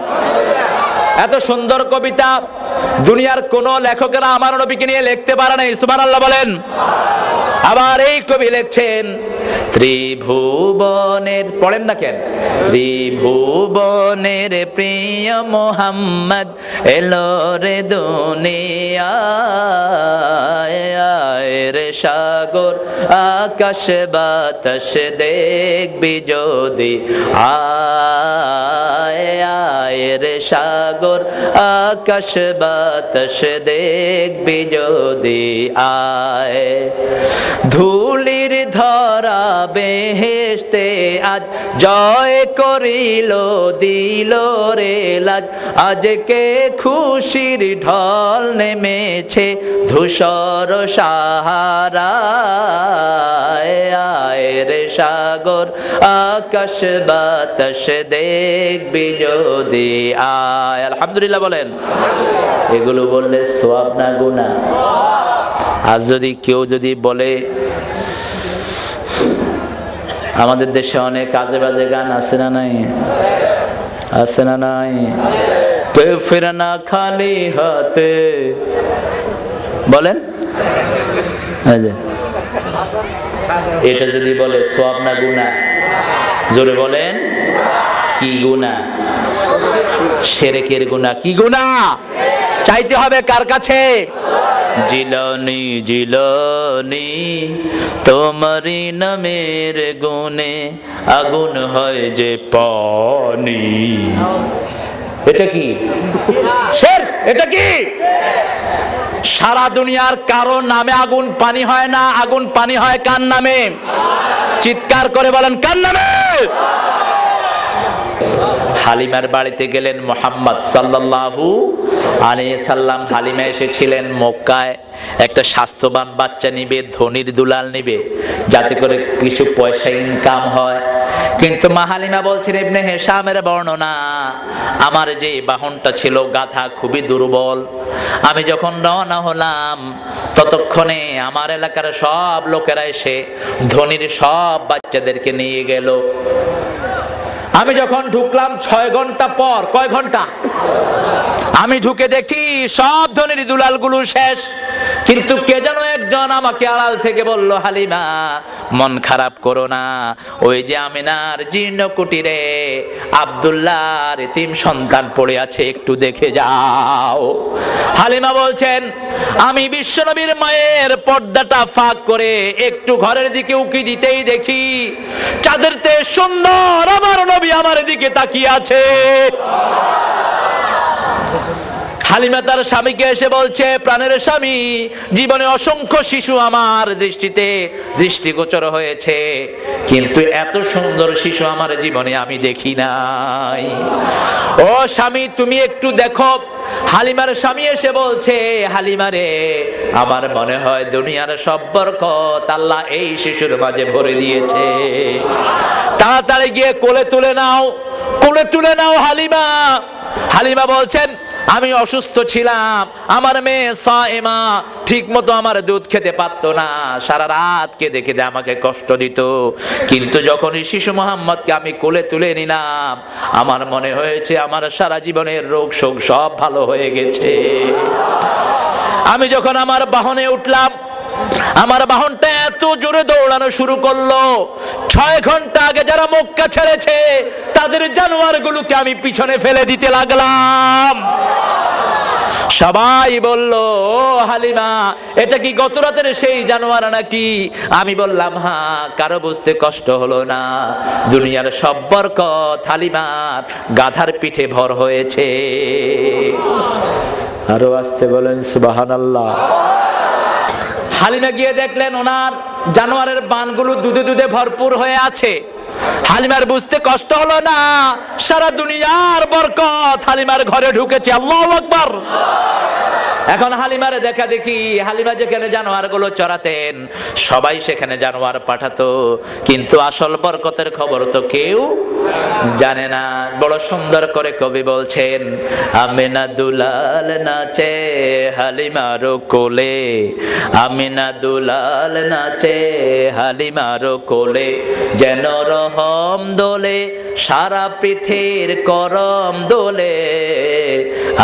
এত সুন্দর কবিতা দুনিয়ার কোন লেখকেরা আমার নবীকে নিয়ে লিখতে পারে নাই। সুবহানাল্লাহ বলেন। আবার এই কবি লিখছেন, ত্রিভুবনের, পড়েন না কেন, ত্রিভুবনের প্রিয় মুহাম্মদ এলো রে দুনিয়ায়, রে সাগর আকাশ বাতাস দেখবি যদি আয়, আয় রে সাগর আকাশ বাতাস দেখবি যদি আয়। ধুলির ধরা বেহেশতে আজ জয় করিল দিল রে লাজ, আজকে খুশির ঢল নেমেছে ধূসর সাহারায়, আয় রসের সাগর, আকাশ বাতাস দেখবি যদি আয়। আলহামদুলিল্লাহ বলেন। এগুলো বললে সওয়াব না গুনাহ? আজ যদি কেউ যদি বলে, আমাদের দেশে অনেক আজে বাজে গান আছে না নাই? আছে না নাই? কে ফিরনা খালি হাতে, বলেন এটা যদি বলে সওয়াব না গুনাহ? জোরে বলেন। কি গুনাহ? শিরকের গুনাহ। কি গুনাহ? চাইতে হবে কার কাছে? জিলানি জিলানি তোমারি নামের গুণে আগুন হয় যে পানি। এটা কি শিরক? এটা কি? সারা দুনিয়ার কারো নামে আগুন পানি হয় না, আগুন পানি হয় কার নামে? চিৎকার করে বলেন, কার নামে? হালিমার বাড়িতে গেলেন মুহাম্মদ সাল্লাল্লাহু আলাইহি সাল্লাম। হালিমা এসেছিলেন মক্কায় একটা স্বাস্থ্যবান বাচ্চা নিবে, ধনির দুলাল নিবে, যাতে করে কিছু পয়সা ইনকাম হয়। কিন্তু মা হালিমা বলছেন, ইবনে হিশামের বর্ণনা, আমার যে বাহনটা ছিল গাধা খুবই দুর্বল, আমি যখন রওনা হলাম ততক্ষণে আমার এলাকার সব লোকেরা এসে ধনির সব বাচ্চাদেরকে নিয়ে গেল। আমি যখন ঢুকলাম 6 ঘন্টা পর, কয় ঘন্টা? আমি ঢুকে দেখি সব ধনির দুলালগুলো শেষ। কিন্তু কে যেন একজন আমাকে আড়াল থেকে বলল, হালিমা মন খারাপ করো না, ওই যে আমিনার জীর্ণ কুটিরে আব্দুল্লাহর এতিম সন্তান পড়ে আছে, একটু দেখে যাও। হালিমা বলছেন, আমি বিশ্বনবীর মায়ের পর্দাটা ফাঁক করে একটু ঘরের দিকে উকি দিতেই দেখি চাঁদের চেয়ে সুন্দর আমার নবী আমার দিকে তাকিয়ে আছে। হালিমা তার স্বামীকে এসে বলছে, প্রাণের স্বামী, জীবনে অসংখ্য শিশু আমার দৃষ্টিতে দৃষ্টিগোচর হয়েছে, কিন্তু এত সুন্দর শিশু আমার জীবনে আমি দেখি নাই। ও স্বামী, তুমি একটু দেখো। হালিমার স্বামী এসে বলছে, হালিমা রে, আমার মনে হয় দুনিয়ার সব বরকত আল্লাহ এই শিশুর মাঝে ভরে দিয়েছে, তাড়াতাড়ি গিয়ে কোলে তুলে নাও, কোলে তুলে নাও হালিমা। হালিমা বলছেন, আমি অসুস্থ ছিলাম, আমার মেয়ে সায়েমা ঠিক মতো আমার দুধ খেতে পারতো না, সারা রাত কেঁদে কেঁদে আমাকে কষ্ট দিত, কিন্তু যখন এই শিশু মোহাম্মদকে আমি কোলে তুলে নিলাম আমার মনে হয়েছে আমার সারা জীবনের রোগ শোক সব ভালো হয়ে গেছে। আমি যখন আমার বাহনে উঠলাম, আমার বাহনটা এত জোরে দৌড়ানো শুরু করলো, 6 ঘন্টা আগে যারা মক্কা ছেড়েছে তাদের জানোয়ারগুলোকে আমি পিছনে ফেলে দিতে লাগলাম। সবাই বলল, ও হালিমা, এটা কি গত রাতের সেই জানোয়ার নাকি? আমি বললাম, হ্যাঁ। কারো বুঝতে কষ্ট হলো না, দুনিয়ার সব বরকত হালিমার গাধার পিঠে ভর হয়েছে। আরো আসতে বলেন সুবহানাল্লাহ। হালিমা গিয়ে দেখলেন ওনার জানোয়ারের বানগুলো দুধে দুধে ভরপুর হয়ে আছে। হালিমার বুঝতে কষ্ট হলো না, সারা দুনিয়ার বরকত হালিমার ঘরে ঢুকেছে। আল্লাহু আকবার। এখন হালিমারে দেখা দেখি, হালিমা যেখানে জানোয়ারগুলো চড়াতেন সবাই সেখানে জানোয়ার পাঠাতো, কিন্তু আসল বরকতের খবর তো কেউ জানে না। বড় সুন্দর করে কবি বলছেন, আমিনা দুলাল নাচে হালিমার কোলে, আমিনা দুলাল নাচে হালিমার কোলে, যেন রহম দোলে সারা পৃথিবীর করম দোলে,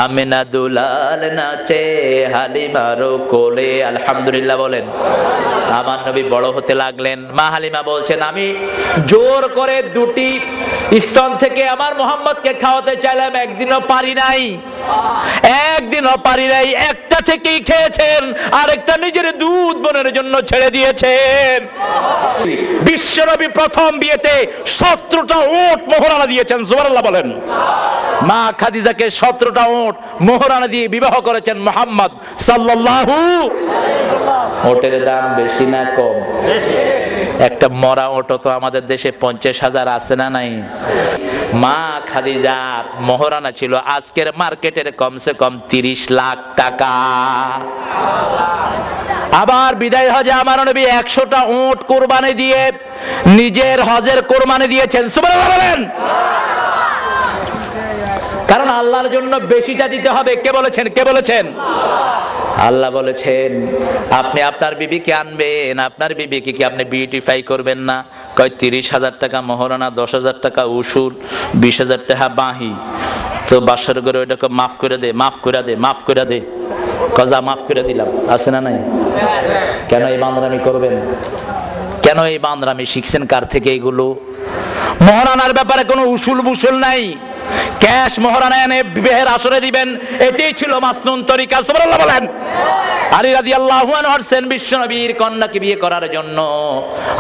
আমিনা দুলাল নাচে হালিমার কোলে। আলহামদুলিল্লাহ বলেন। আমার নবী বড় হতে লাগলেন। মা হালিমা বলছেন, আমি জোর করে 2টি স্তন থেকে আমার মোহাম্মদকে খাওয়াতে চাইলাম, একদিনও পারি নাই, একদিনও পারি নাই। একটা থেকেই খেয়েছেন, আরেকটা নিজের দুধ বোনের জন্য ছেড়ে দিয়েছেন। বিশ্বনবী প্রথম বিয়েতে 17টা উট মোহরানা দিয়েছেন। সুবহানাল্লাহ বলেন। মা খাদিজাকে 17টা উট মোহরানা দিয়ে বিবাহ করেছেন মুহাম্মদ সাল্লাল্লাহু আলাইহি ওয়াসাল্লাম। উটের দাম বেশি না কম? একটা মরা উট তো আমাদের দেশে 50,000 আছে না নাই? মা খাদিজার মোহরানা ছিল আজকের মার্কেটের কমসে কম 30 লাখ টাকা। আবার বিদায় হজে আমার নবী 100টা উট কুরবানি দিয়ে নিজের হজের কুরবানি দিয়েছেন। সুবহানাল্লাহ বলেন। কারণ আল্লাহর জন্য বেশিটা দিতে হবে। কে বলেছেন? কে বলেছেন? আল্লাহ বলেছেন আপনি আপনার বিবিকে আনবেন, আপনার বিবিকে কি আপনি বিউটিফাই করবেন না? কয় 30,000 টাকা মহরানা, 10,000 টাকা উসুর, 20,000 টাকা বাহি। তো বাসর করে ওইটাকে মাফ করে দে, মাফ করে দে, মাফ করে দে। কজা মাফ করে দিলাম, আছে না নাই? কেন এই বান্দরামি করবেন? কেন এই বান্দরামি শিখছেন কার থেকে এগুলো? মহরানার ব্যাপারে কোনো উসুল বুসুল নাই। ক্যাশ মহরানা এনে বিবাহের আসরে দিবেন, এটাই ছিল মাসনুন তরিকা। সুবহানাল্লাহ বলেন। আলী রাদিয়াল্লাহু আনহু আসছেন বিশ্বনবীর কন্যাকে বিয়ে করার জন্য।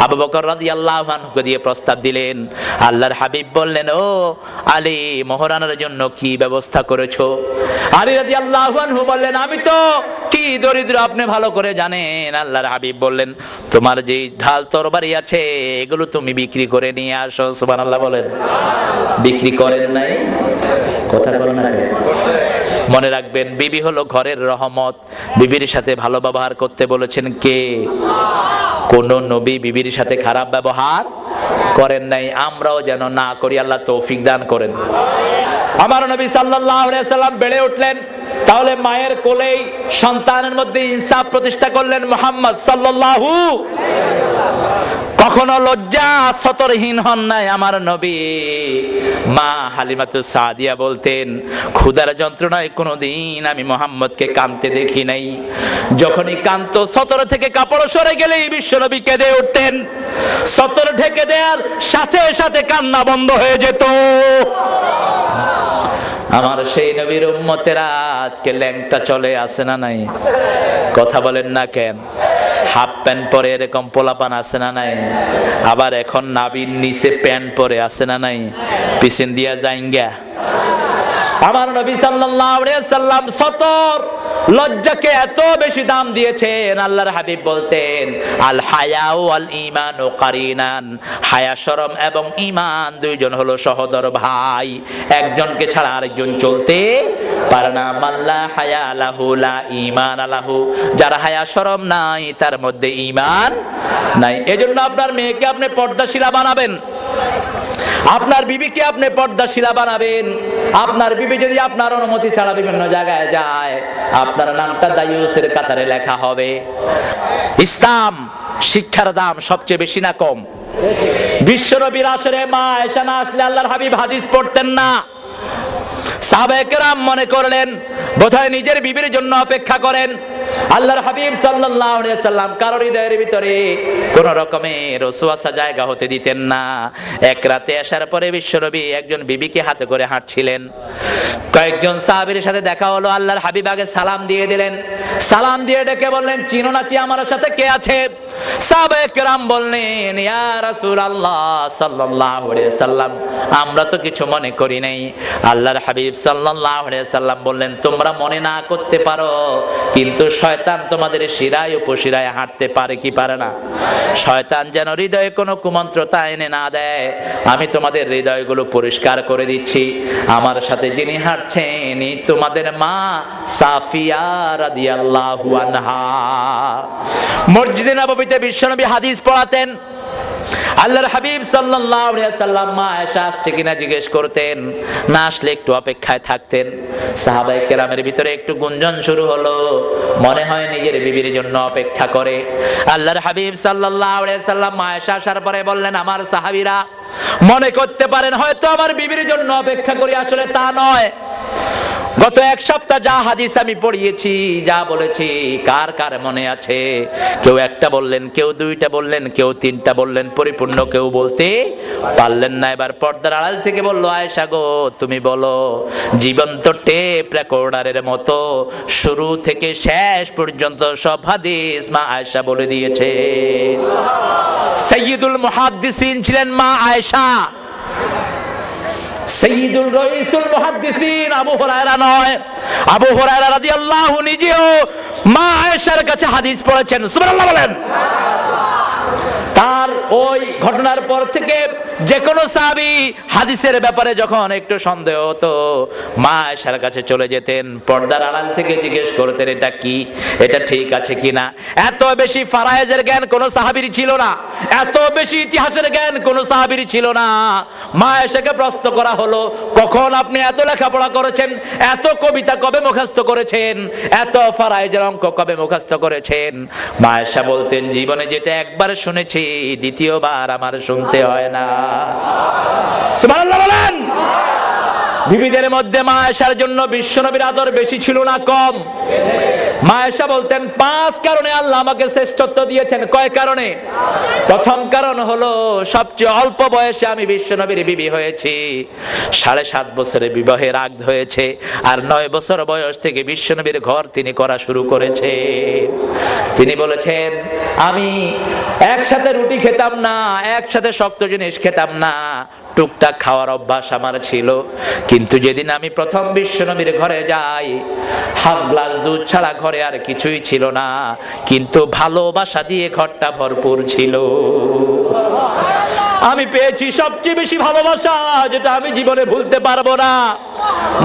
আবু বকর রাদিয়াল্লাহু আনহুকে দিয়ে প্রস্তাব দিলেন। আল্লাহর হাবিব বললেন, ও আলী, মহরানার জন্য কি ব্যবস্থা করেছো? আলী রাদিয়াল্লাহু আনহু বললেন, আমি তো কি দরিদ্র আপনি ভালো করে জানেন। আল্লাহর হাবিব বললেন, তোমার যে ঢাল তরবারি আছে এগুলো তুমি বিক্রি করে নিয়ে আসো। সুবহানাল্লাহ বলেন। বিক্রি করেন নাই? কথা বলেন না। মনে রাখবেন, বিবি হলো ঘরের রহমত। বিবির সাথে ভালো ব্যবহার করতে বলেছেন কে? কোন নবী বিবির সাথে খারাপ ব্যবহার করেন নাই। আমরাও যেন না করি, আল্লাহ তৌফিক দান করেন। আমার নবী সাল্লাল্লাহু আলাইহি ওয়াসাল্লাম বেড়ে উঠলেন, তাহলে মায়ের কোলেই সন্তানের মধ্যে ইনসাফ প্রতিষ্ঠা করলেন মুহাম্মদ সাল্লাল্লাহু। কখনো লজ্জা সতরহীন হন নাই আমার নবী। মা হালিমাতুস সাদিয়া বলতেন, ক্ষুধার যন্ত্রণায় কোনোদিন আমি মুহাম্মদকে কাঁদতে দেখি নাই। যখনই কাঁদতো সতর থেকে কাপড় সরে গেলেই বিশ্বনবী কেঁদে উঠতেন। সতর ঢেকে দেওয়ার সাথে সাথে কান্না বন্ধ হয়ে যেত। আমার সেই নবীর উম্মতেরা আজকে ল্যাংটা চলে, আসে না নাই? কথা বলেন না কেন? হাফ প্যান্ট পরে এরকম পোলাপান আছে না নাই? আবার এখন নাভির নিচে প্যান্ট পরে, আছে না নাই? পিছন দিয়া যাইঙ্গা। আমার নবী সাল্লাল্লাহু আলাইহি ওয়াসাল্লাম সতর লজ্জাকে এত বেশি দাম দিয়েছেন। আল্লাহর হাবিব বলতেন, আল হায়া ওয়াল ঈমান কারিনান। হায়া, শরম এবং ঈমান দুইজন হলো সহোদর ভাই। একজনকে ছাড়া আরেকজন চলতে পারে না। মাল্লা হায়া লাহু লা ঈমান লাহু। যার হায়া শরম নাই তার মধ্যে ঈমান নাই। এজন্য আপনার মেয়েকে আপনি পর্দাশীলা বানাবেন, আপনার বিবিকে আপনি পর্দাশীলা বানাবেন। আপনার বিবি যদি আপনার অনুমতি ছাড়া বিভিন্ন জায়গায় যায়, আপনার নামটা দায়ুসের কাতারে লেখা হবে। ইসলাম শিক্ষার দাম সবচেয়ে বেশি না কম? বিশ্বনবীর আসরে মা আয়েশা না আসলে আল্লাহর হাবিব হাদিস পড়তেন না। সাহাবায়ে কেরাম মনে করলেন বোধহয় নিজের বিবির জন্য অপেক্ষা করেন। আল্লাহর হাবিব সাল্লাল্লাহু আলাইহি ওয়াসাল্লাম কারোর হৃদয়ের ভিতরে কোন রকমের ওয়াসওয়াসা জায়গা হতে দিতেন না। এক রাতে আসার পরে বিশ্বনবী একজন বিবিকে হাতে করে হাঁটছিলেন। কয়েকজন সাহাবীর সাথে দেখা হলো। আল্লাহর হাবিব আগে সালাম দিয়ে দিলেন। সালাম দিয়ে ডেকে বললেন, চিনো নাকি আমার সাথে কে আছে? সাহাবায়ে কেরাম বললেন, ইয়া রাসূলুল্লাহ সাল্লাল্লাহু আলাইহি ওয়াসাল্লাম, আমরা তো কিছু মনে করি নাই। আল্লাহর হাবিব সাল্লাল্লাহু আলাইহি ওয়াসাল্লাম বললেন, তোমরা মনে না করতে পারো, কিন্তু শয়তান তোমাদের শিরায় উপশিরায় হাঁটতে পারে কি পারে না? শয়তান যেন হৃদয়ে কোনো কুমন্ত্রতা এনে না দেয়, আমি তোমাদের হৃদয়গুলো পরিষ্কার করে দিচ্ছি। আমার সাথে যিনি হাঁটছেন তোমাদের মা সাফিয়া রাদিয়াল্লাহু আনহা। মসজিদে নববীতে বিশ্বনবী হাদিস পড়াতেন। আল্লাহর হাবিব সাল্লাল্লাহু আলাইহি ওয়াসাল্লাম মা আয়েশা আসছে কিনা জিজ্ঞেস করতেন, না আসলে একটু অপেক্ষায় থাকতেন। সাহাবায়ে কেরামের ভিতরে একটু গুঞ্জন শুরু হলো, মনে হয় নিজের বিবির জন্য অপেক্ষা করে। আল্লাহর হাবিব সাল্লাল্লাহু আলাইহি ওয়াসাল্লাম মা আয়েশা আসার পরে বললেন, আমার সাহাবীরা মনে করতে পারেন হয়তো আমার বিবির জন্য অপেক্ষা করি, আসলে তা নয়। গত এক সপ্তাহ যা হাদিস আমি পড়িয়েছি, যা বলেছি, কার কার মনে আছে? কেউ একটা বললেন, কেউ দুইটা বললেন, কেউ তিনটা বললেন, পরিপূর্ণ কেউ বলতে পারলেন না। এবার পর্দার আড়াল থেকে বললো, আয়েশা গো তুমি বলো। জীবন্ত টেপ রেকর্ডারের মতো শুরু থেকে শেষ পর্যন্ত সব হাদিস মা আয়েশা বলে দিয়েছে। সাইয়্যিদুল মুহাদ্দিসিন ছিলেন মা আয়েশা। সাইয়্যিদুল রাইসুল মুহাদ্দিসিন আবু হুরায়রা নয়। আবু হুরায়রা রাদিয়াল্লাহু নিজেও মা আয়েশার কাছে হাদিস পড়েছেন। সুবহানাল্লাহ বলেন। তার ওই ঘটনার পর থেকে যে কোনো সাহাবী হাদিসের ব্যাপারে যখন একটু সন্দেহ হতো মা আয়েশার কাছে চলে যেতেন, পর্দার আড়াল থেকে জিজ্ঞেস করতেন এটা কি, এটা ঠিক আছে কিনা। এত বেশি ফারায়েজের জ্ঞান কোন সাহাবীর ছিল না, এত বেশি ইতিহাসের জ্ঞান কোন সাহাবীর ছিল না। মা আয়েশাকে প্রশ্ন করা হলো, কখন আপনি এত লেখাপড়া করেছেন, এত কবিতা কবে মুখস্থ করেছেন, এত ফারায়েজের অঙ্ক কবে মুখস্থ করেছেন? মা আয়েশা বলতেন, জীবনে যেটা একবার শুনেছি দ্বিতীয়বার আমার শুনতে হয় না। সুবহানাল্লাহ বলেন। বিবিদের মধ্যে মা আয়েশার জন্য বিশ্বনবীর আদর বেশি ছিল না কম? মা আয়েশা বলতেন 5 কারণে আল্লাহ আমাকে শ্রেষ্ঠত্ব দিয়েছেন। কয় কারণে? প্রথম কারণ হলো সবচেয়ে অল্প বয়সে আমি বিশ্বনবীর বিবি হয়েছি। 7.5 বছরে বিবাহের আগ হয়েছে, আর 9 বছর বয়স থেকে বিশ্বনবীর ঘর তিনি করা শুরু করেছে। তিনি বলেছেন, আমি একসাথে রুটি খেতাম না, একসাথে শক্ত জিনিস খেতাম না, টুকটাক খাওয়ার অভ্যাস আমার ছিল। কিন্তু যেদিন আমি প্রথম বিশ্বনবীর ঘরে যাই, হাফ গ্লাস দুধ ছাড়া ঘরে আর কিছুই ছিল না, কিন্তু ভালোবাসা দিয়ে ঘরটা ভরপুর ছিল। আমি পেয়েছি সবচেয়ে বেশি ভালোবাসা, যেটা আমি জীবনে ভুলতে পারবো না।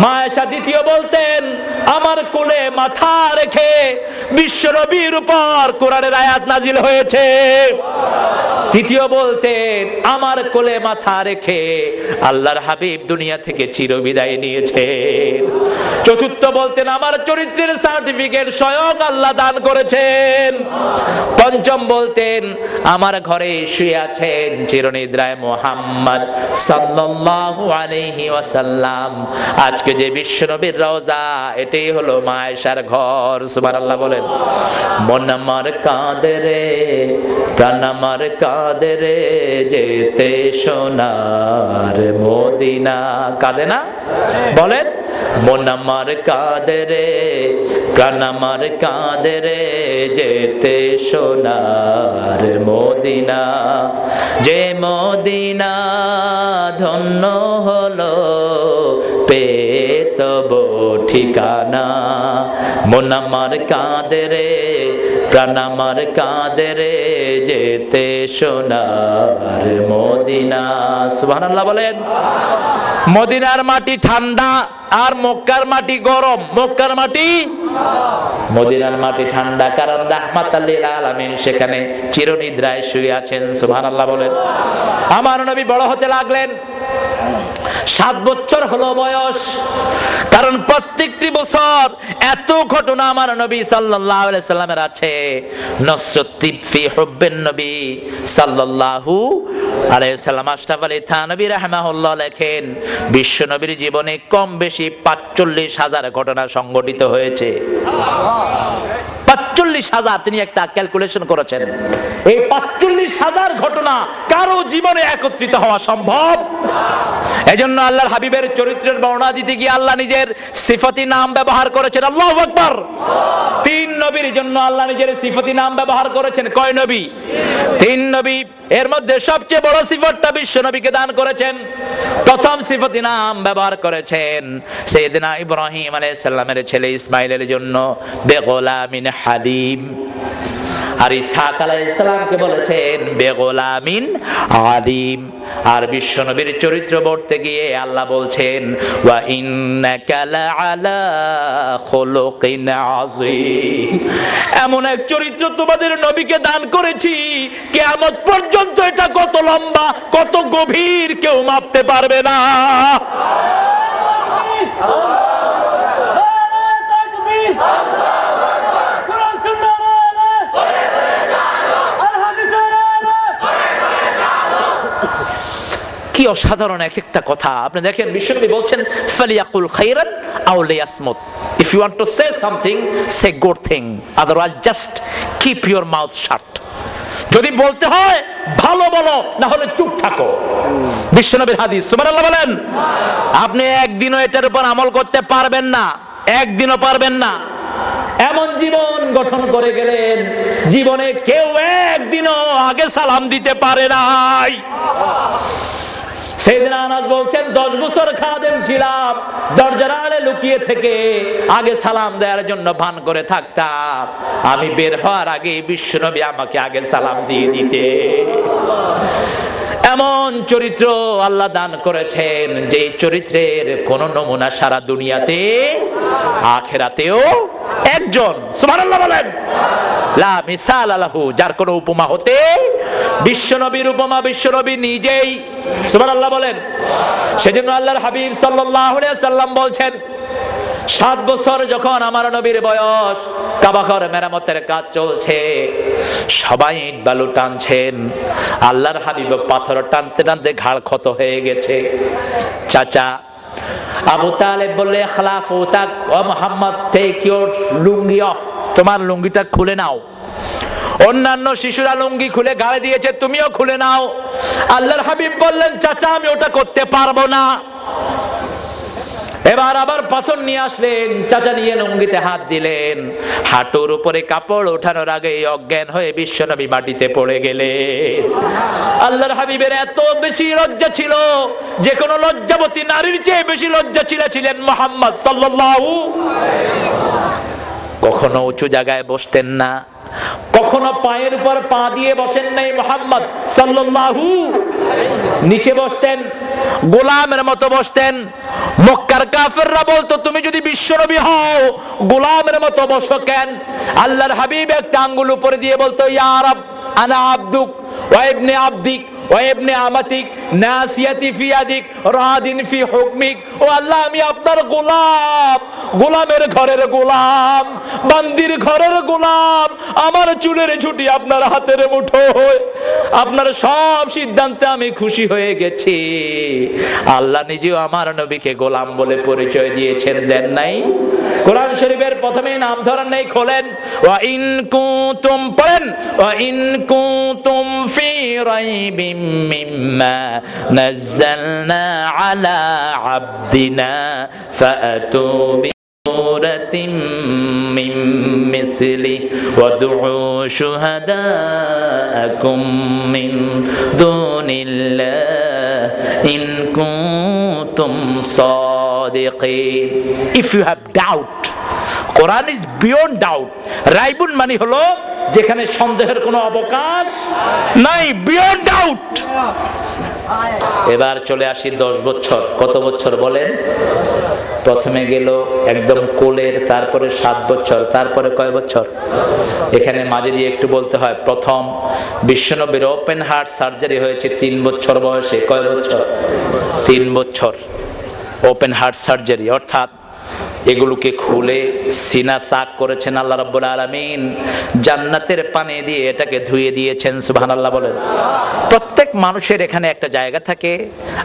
মা আয়েশা দ্বিতীয় বলতেন, আমার কোলে মাথা রেখে বিশ্বনবীর উপর কোরআনের আয়াত নাজিল হয়েছে। তৃতীয় বলতেন, আমার কোলে মাথা রেখে আল্লাহর হাবিব দুনিয়া থেকে চিরবিদায় নিয়েছেন। চতুর্থ বলতেন, আমার চরিত্রের সার্টিফিকেট স্বয়ং আল্লাহ দান করেছেন। পঞ্চম বলতেন, আমার ঘরে শুয়ে আছেন চিরনিদ্রায় মুহাম্মদ সাল্লাল্লাহু আলাইহি ওয়াসাল্লাম। আজকে যে বিশ্বনবীর রওজা, এটাই হলো মা আয়েশার ঘর। সুবহানাল্লাহ বলেন। মন আমার কাঁদে রে, প্রাণ আমার কাঁদে রে, যেতে সোনার মদিনা। কাঁদে না? বলেন। মন আমার কাঁদে রে, প্রাণ আমার কাঁদে রে, যেতে সোনার মদিনা। যে মদিনা ধন্য হলো পেয়ে তব ঠিকানা। মন আমার কাঁদে রে, প্রাণ আমার কাঁদে রে, যেতে সোনার মদিনা। সুবহানাল্লাহ বলেন। মদিনার মাটি ঠান্ডা আর মক্কার মাটি গরম। মক্কার মাটি, মদিনার মাটি ঠান্ডা, কারণ রাহমাতাল লিল আলামিন সেখানে চিরনিদ্রায় শুয়ে আছেন। সুবহানাল্লাহ বলেন। আমার নবী বড় হতে লাগলেন। 7 বছর হলো বয়স, কারণ প্রত্যেকটি বছর এত ঘটনা আমার নবী সাল্লাল্লাহু আলাইহি সাল্লামের আছে। নসরত ফি হুব্বিন নবী সাল্লাল্লাহু আলাইহি সাল্লাম আশরাফ আলী থানভী রাহিমাহুল্লাহ লেখেন, বিশ্ব নবীর জীবনে কম বেশি 45,000 ঘটনা সংঘটিত হয়েছে। 45,000 তিনি একটা ক্যালকুলেশন করেছেন। এই 45,000 ঘটনা কারো জীবনে একত্রিত হওয়া সম্ভব? এজন্য আল্লাহর হাবিবের চরিত্রের বর্ণনা দিতে গিয়ে আল্লাহ নিজের সিফাতি নাম ব্যবহার করেছেন। আল্লাহু আকবার। 3 নবীর জন্য আল্লাহ নিজের সিফাতি নাম ব্যবহার করেছেন। কয় নবী? 3 নবী। এর মধ্যে সবচেয়ে বড় সিফতটা বিশ্ব নবীকে দান করেছেন। প্রথম সিফাতি নাম ব্যবহার করেছেন সাইয়েদনা ইব্রাহিম আলাইহিস সালামের ছেলে ইসমাইলের জন্য, বেগোলামিন হালিম। আর ইসহাক আলাইহিস সালামকে বলেছেন বেগোলামিন আলিম। আর বিশ্ব নবীর চরিত্র বলতে গিয়ে আল্লাহ বলছেন, ওয়া ইন্নাকা লাআলা খুলুকিন আযীম। এমন এক চরিত্র তোমাদের নবীকে দান করেছি, কিয়ামত পর্যন্ত এটা কত লম্বা, কত গভীর কেউ মাপতে পারবে না। কি অসাধারণ এক একটা কথা। আপনি দেখেন বিশ্বনবী বলছেন, ফালিয়াকুল খাইরান আও লিয়াসমুত। If you want to say something, say good thing, otherwise just keep your mouth shut. যদি বলতে হয় ভালো বলো, না হলে চুপ থাকো। বিশ্বনবীর হাদিস। সুবহানাল্লাহ বলেন। আপনি একদিনও এটার উপর আমল করতে পারবেন না, একদিনও পারবেন না। এমন জীবন গঠন করে গেলেন, জীবনে কেউ একদিনও আগে সালাম দিতে পারে নাই। সাইয়েদনা আনাস বলছেন 10 বছর খাদেম ছিলাম, দরজার আড়ে লুকিয়ে থেকে আগে সালাম দেওয়ার জন্য ভান করে থাকতাম, আমি বের হওয়ার আগে বিশ্বনবী আমাকে আগে সালাম দিয়ে দিতে। এমন চরিত্র আল্লাহ দান করেছেন, যে চরিত্রের কোন নমুনা সারা দুনিয়াতে আখিরাতেও একজন, সুবহানাল্লাহ বলেন, লা মিসাল লাহু, যার কোনো উপমা হতে, বিশ্বনবীর উপমা বিশ্বনবী নিজেই, সুবহানাল্লাহ বলেন। সেজন্য আল্লাহর হাবিব সাল্লাল্লাহু আলাইহি সাল্লাম বলছেন, 7 বছর যখন আমার নবীর বয়স, কাবা ঘর মেরামতের কাজ চলছে, সবাই ইট বালু টানছেন, আল্লাহর হাবিব পাথর টানতে টানতে ঘাড় ক্ষত হয়ে গেছে। চাচা আবু তালেব বললে, খালাফু তাক, O Muhammad, take your lungi off, তোমার লুঙ্গিটা খুলে নাও। অন্যান্য শিশুরা লুঙ্গি খুলে গায়ে দিয়েছে, তুমিও খুলে নাও। আল্লাহর হাবিব বললেন, চাচা আমি ওটা করতে পারবো না। এবার আবার পাথর নিয়ে আসলেন, চাচা নিয়ে লুঙ্গিতে হাত দিলেন, হাঁটুর উপরে কাপড় ওঠানোর আগে অজ্ঞান হয়ে বিশ্বনবী মাটিতে পড়ে গেলেন। আল্লাহর হাবিবের এত বেশি লজ্জা ছিল, যে কোনো লজ্জাবতী নারীর চেয়ে বেশি লজ্জা ছিলেন মুহাম্মদ সাল্লাল্লাহু। কখনো উঁচু জায়গায় বসতেন না, কখনো পায়ের উপর পা দিয়ে বসেন নাই মুহাম্মদ সাল্লাল্লাহু। নিচে বসতেন, গোলামের মতো বসতেন। মক্কার কাফেররা বলতো, তুমি যদি বিশ্বনবী হও গোলামের মতো বসো কেন? আল্লাহর হাবিব একটা আঙ্গুল উপরে দিয়ে বলতো, ইয়া রাব আনা আবদুক ওয়া ইবনে আবদিক ওয়া ইবনে আমাতিক, নাসিয়াতি ফি ইয়াদিক রাদিন ফি হুকমিক। ও আল্লাহ, আমি আপনার গোলাম, গোলামের ঘরের গোলাম, বান্দির ঘরের গোলাম, আমার চুলের ঝুঁটি আপনার হাতের মুঠোয়, আপনার সব সিদ্ধান্তে আমি খুশি হয়ে গেছি। আল্লাহ নিজেও আমার নবীকে গোলাম বলে পরিচয় দিয়েছেন, দেন নাই? কোরআন শরীফের প্রথমে নাম ধরেন নাই, খোলেন, ওয়া ইন কুনতুম, পড়েন, ওয়া ইন কুনতুম ফি রাইবিম মিম্মা নাযালনা আলা আবদিনা ফাআতু বিসূরাতিন মিন মিসলি ওয়াদউ শুহাদাআকুম মিন দুনিল্লাহ ইন কুনতুম সাদিকিন। If you have doubt, Quran is beyond doubt. রাইবুন মানে হলো যেখানে সন্দেহের কোনো অবকাশ নাই, beyond doubt। এবার চলে আসি 10 বছর। কত বছর বলেন? প্রথমে গেল একদম কোলের, তারপরে 7 বছর, তারপরে কয় বছর? এখানে মাঝে দিয়ে একটু বলতে হয়, প্রথম বিশ্বনবীর ওপেন হার্ট সার্জারি হয়েছে 3 বছর বয়সে। কয় বছর? 3 বছর। ওপেন হার্ট সার্জারি, অর্থাৎ এগুলোকে খুলে সিনা সাক করেছেন আল্লাহ রাব্বুল আলামিন, জান্নাতের পানি দিয়ে এটাকে ধুয়ে দিয়েছেন। সুবহানাল্লাহ বলেন। প্রত্যেক মানুষের এখানে একটা জায়গা থাকে,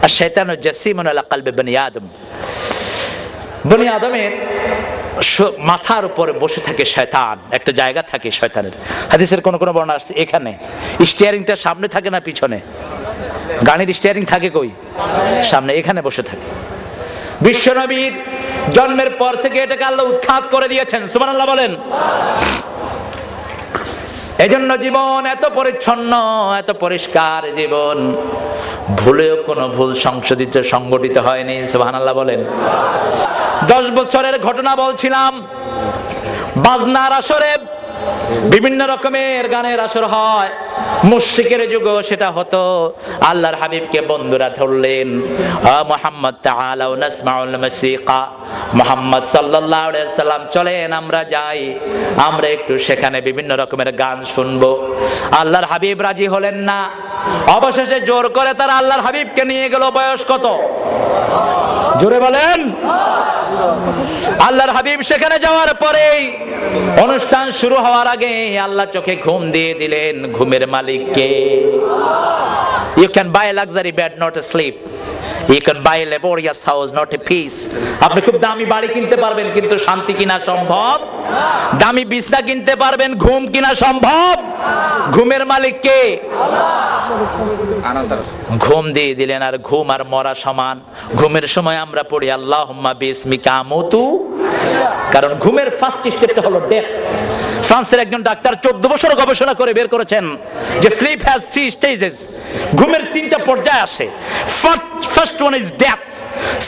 আর শয়তানু জাসিমুন আলা কলবি বনি আদম। বনি আদমের মাথার উপরে বসে থাকে শয়তান, একটা জায়গা থাকে শয়তানের। হাদিসের কোন কোন বর্ণনা আসছে এখানে স্টিয়ারিংটা সামনে থাকে না পিছনে? গাড়ির স্টিয়ারিং থাকে কই? সামনে, এখানে বসে থাকে। বিশ্বনবীর জন্মের পর থেকে এটাকে আল্লাহ উৎখাত করে দিয়েছেন। সুবহানাল্লাহ বলেন। এজন্য জীবন এত পরিচ্ছন্ন, এত পরিষ্কার জীবন, ভুলেও কোনো ভুল সংগঠিত হয়নি। সুবহানাল্লাহ বলেন। 10 বছরের ঘটনা বলছিলাম। বাজনার আসরে বিভিন্ন রকমের গানের আসর হয়, মুশরিকের যুগে সেটা হতো। আল্লাহর হাবিবকে বন্ধুরা ধরলেন, মুহাম্মদ তাআলা নাসমাউল মুসিকা, মুহাম্মদ সাল্লাল্লাহু আলাইহি সাল্লাম চলেন আমরা যাই, আমরা একটু সেখানে বিভিন্ন রকমের গান শুনবো। আল্লাহর হাবিব রাজি হলেন না। অবশেষে জোর করে তারা আল্লাহর হাবিবকে নিয়ে গেল। বয়স কত? জোরে বলেন। আল্লাহর হাবিব সেখানে যাওয়ার পরেই অনুষ্ঠান শুরু হওয়ার আগে আল্লাহ চোখে ঘুম দিয়ে দিলেন। ঘুমের মালিককে। You can buy a luxury bed, not a sleep. You can buy a laborious house, not a peace. আপনি খুব দামি বাড়ি কিনতে পারবেন, কিন্তু শান্তি কিনা সম্ভব? দামি বিছনা কিনতে পারবেন, ঘুম কিনা সম্ভব? ঘুমের মালিক কে? ঘুম দিয়ে দিলেন। আর ঘুম আর মরা সমান। ঘুমের সময় আমরা পড়ি আল্লাহুম্মা বিসমিকা আমুতু, কারণ ঘুমের ফার্স্ট স্টেপটা হলো ডেথ। ফ্রান্সের একজন ডাক্তার 14 বছর গবেষণা করে বের করেছেন যে স্লিপ হ্যাজ 3 স্টেজেস, ঘুমের 3টা পর্যায় আসে। First one is death,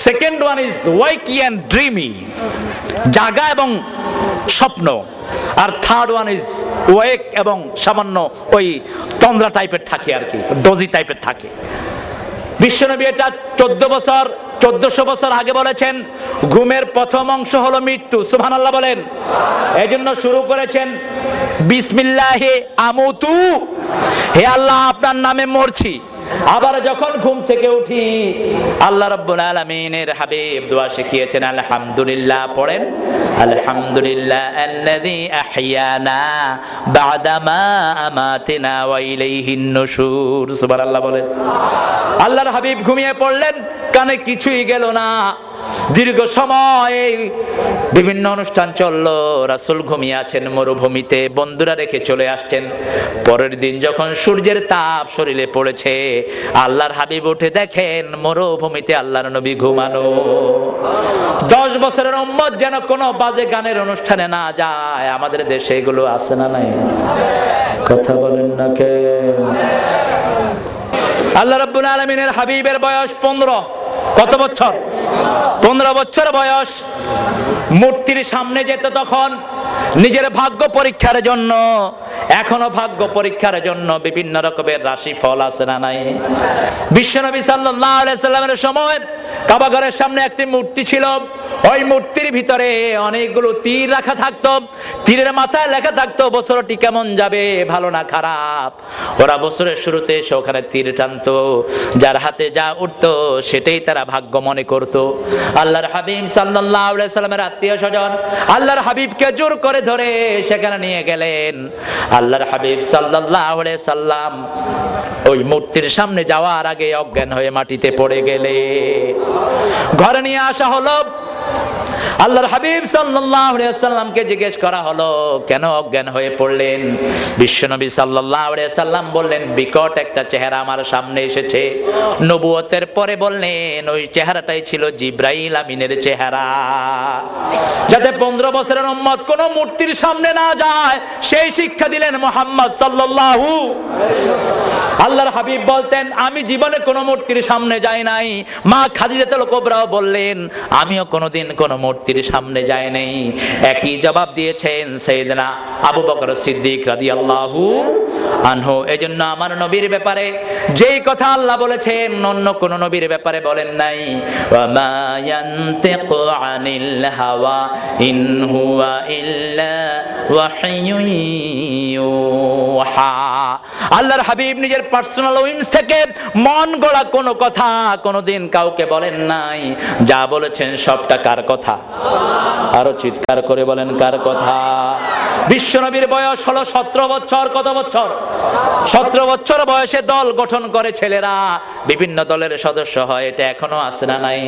second one is walkie and dreamy, জাগা এবং স্বপ্ন, আর থার্ড ওয়ান ইজ ওয়েক এবং সামান্য ওই তন্দ্রা টাইপের থাকে আর কি, ডোজি টাইপের থাকে। বিশ্বনবী এটা 1400 বছর আগে বলেছেন ঘুমের প্রথম অংশ হলো মৃত্যু। সুবহানাল্লাহ বলেন। এজন্য শুরু করেছেন বিসমিল্লাহে আমুতু, হে আল্লাহ আপনার নামে মরছি। আবার যখন ঘুম থেকে উঠি আল্লাহ রাব্বুল আলামিনের হাবিব দোয়া শিখিয়েছেন আলহামদুলিল্লাহ পড়েন, আলহামদুলিল্লাহ আল্লাযী আহইয়ানা বা'দামা আমাতিনা ওয়া ইলাইহিন নুশুর। সুবহানাল্লাহ বলেন। আল্লাহর হাবিব ঘুমিয়ে পড়লেন, কানে কিছুই গেল না। দীর্ঘ সময় বিভিন্ন অনুষ্ঠান চললো, রাসূল ঘুমিয়ে আছেন মরুভূমিতে, বন্ধুরা রেখে চলে আসছেন। পরের দিন যখন সূর্যের তাপ শরীরে পড়েছে, আল্লাহর হাবিব উঠে দেখেন মরুভূমিতে আল্লাহর নবী ঘুমানো। 10 বছরের উম্মত যেন কোনো বাজে গানের অনুষ্ঠানে না যায়। আমাদের দেশে এগুলো আছে না নাই? কথা বলেন না কে? আল্লাহ রাব্বুল আলামিনের হাবিবের বয়স 15। কত বছর? 15 বছর বয়স। মূর্তির সামনে যেত তখন নিজের ভাগ্য পরীক্ষার জন্য। এখনো ভাগ্য পরীক্ষার জন্য বিভিন্ন রকমের রাশি ফল আছে না নাই? বিশ্বনবী সাল্লাল্লাহু আলাইহি সাল্লামের সময় কাবা ঘরের সামনে একটি মূর্তি ছিল। ওই মূর্তির ভিতরে অনেকগুলো তীর রাখা থাকতো। তীরের মাথায় লেখা থাকতো বছরটি কেমন যাবে, ভালো না খারাপ। ওরা বছরের শুরুতে এসে ওখানে তীর টানতো, যার হাতে যা উঠতো সেটাই তারা ভাগ্য মনে করতো। আল্লাহর হাবিব সাল্লাল্লাহু আলাইহি সাল্লামের আত্মীয় স্বজন আল্লাহর হাবিবকে জোর করে ধরে সেখানে নিয়ে গেলেন। আল্লাহর হাবিব সাল্লাল্লাহু আলাইহি সাল্লাম ওই মূর্তির সামনে যাওয়ার আগে অজ্ঞান হয়ে মাটিতে পড়ে গেলে ঘরে নিয়ে আসা হলো। আল্লাহর হাবিব সাল্লাল্লাহু আলাইহি সাল্লামকে জিজ্ঞেস করা হলো কেন অজ্ঞান হয়ে পড়লেন? বিশ্বনবী সাল্লাল্লাহু আলাইহি সাল্লাম বললেন বিকট একটা চেহারা আমার সামনে এসেছে। নবুয়তের পরে বললেন ওই চেহারাটাই ছিল জিবরাইল আমিনের চেহারা। যাতে 15 বছরের উম্মত কোন মূর্তির সামনে না যায় সেই শিক্ষা দিলেন মুহাম্মদ সাল্লাল্লাহু আলাইহি ওয়াসাল্লাম। আল্লাহর হাবিব বলতেন আমি জীবনে কোন মূর্তির সামনে যাই নাই। মা খাদিজাতুল কুবরাও বললেন আমিও কোনোদিন কোন মূর্তির সামনে যাই নাই। একই জবাব দিয়েছেন সাইয়েদনা আবু বকর সিদ্দিক রাদিয়াল্লাহু আনহু। এজন্য আমার নবীর ব্যাপারে যেই কথা আল্লাহ বলেছেন অন্য কোন নবীর ব্যাপারে বলেন নাই। ওয়া মা ইয়ানতিকু আনিল হাওয়া ইন হুয়া ইল্লা ওয়াহয়ুন ইউহা। আল্লাহর হাবিব নিজের পার্সোনাল উইংস থেকে মন গড়া কোনো কথা কোনোদিন কাউকে বলেন নাই। যা বলেছেন সবটা কার কথা? আরো চিৎকার করে বলেন কার কথা? বিশ্বনবীর বয়স হলো 17 বছর। কত বছর? 17 বছর বয়সে দল গঠন করে ছেলেরা, বিভিন্ন দলের সদস্য হয়। এটা এখনো আছে না নাই?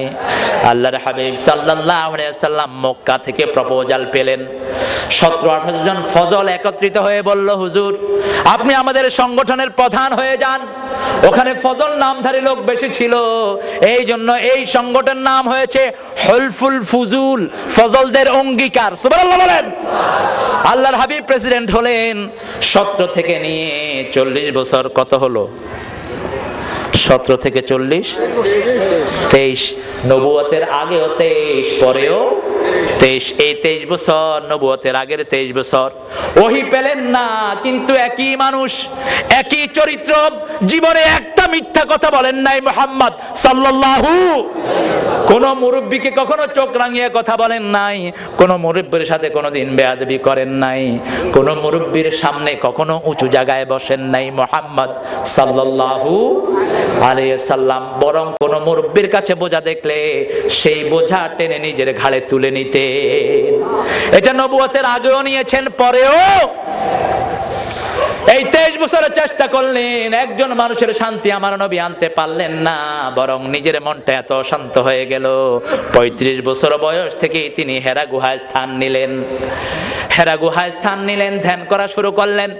আল্লাহর হাবিব সাল্লাল্লাহু আলাইহি সাল্লাম মক্কা থেকে প্রপোজাল পেলেন। 17-18 জন ফজল একত্রিত হয়ে বলল হুজুর আপনি আমাদের সংগঠনের প্রধান হয়ে যান। ওখানে ফজল নামধারী লোক বেশি ছিল, এই জন্য এই সংগঠনের নাম হয়েছে হলফুল ফুজুল, ফজলদের অঙ্গীকার। সুবহানাল্লাহ বলেন। আল্লাহর হাবিব প্রেসিডেন্ট হলেন। 17 থেকে নিয়ে 40 বছর। কত হলো? 17 থেকে 40 23। নবুয়তের আগেও 23, পরেও 23। এই 23 বছর নবুয়তের আগের 23 বছর ওহী পেলেন না, কিন্তু একই মানুষ, একই চরিত্র। জীবনে একটা মিথ্যা কথা বলেন নাই মুহাম্মদ সাল্লাল্লাহু। কোন মুরব্বিকে কখনো চোখ রাঙিয়ে কথা বলেন নাই, কোন মুরব্বির সাথে কোনোদিন বেয়াদবি করেন নাই, কোন মুরব্বির সামনে কখনো উঁচু জায়গায় বসেন নাই মুহাম্মদ সাল্লাল্লাহু আলাইহি সাল্লাম। বরং কোন মুরব্বির কাছে বোঝা দেখলে সেই বোঝা টেনে নিজের ঘাড়ে তুলে নিতেন। এটা নবুয়তের আগেও নিয়েছেন, পরেও। এই 23 বছরে চেষ্টা করলেন, একজন মানুষের শান্তি আমার নবী আনতে পারলেন না, বরং নিজের মনটা এত শান্ত হয়ে গেল। 35 বছর বয়স থেকেই তিনি হেরা গুহায় স্থান নিলেন। হেরা গুহায় স্থান নিলেন, ধ্যান করা শুরু করলেন।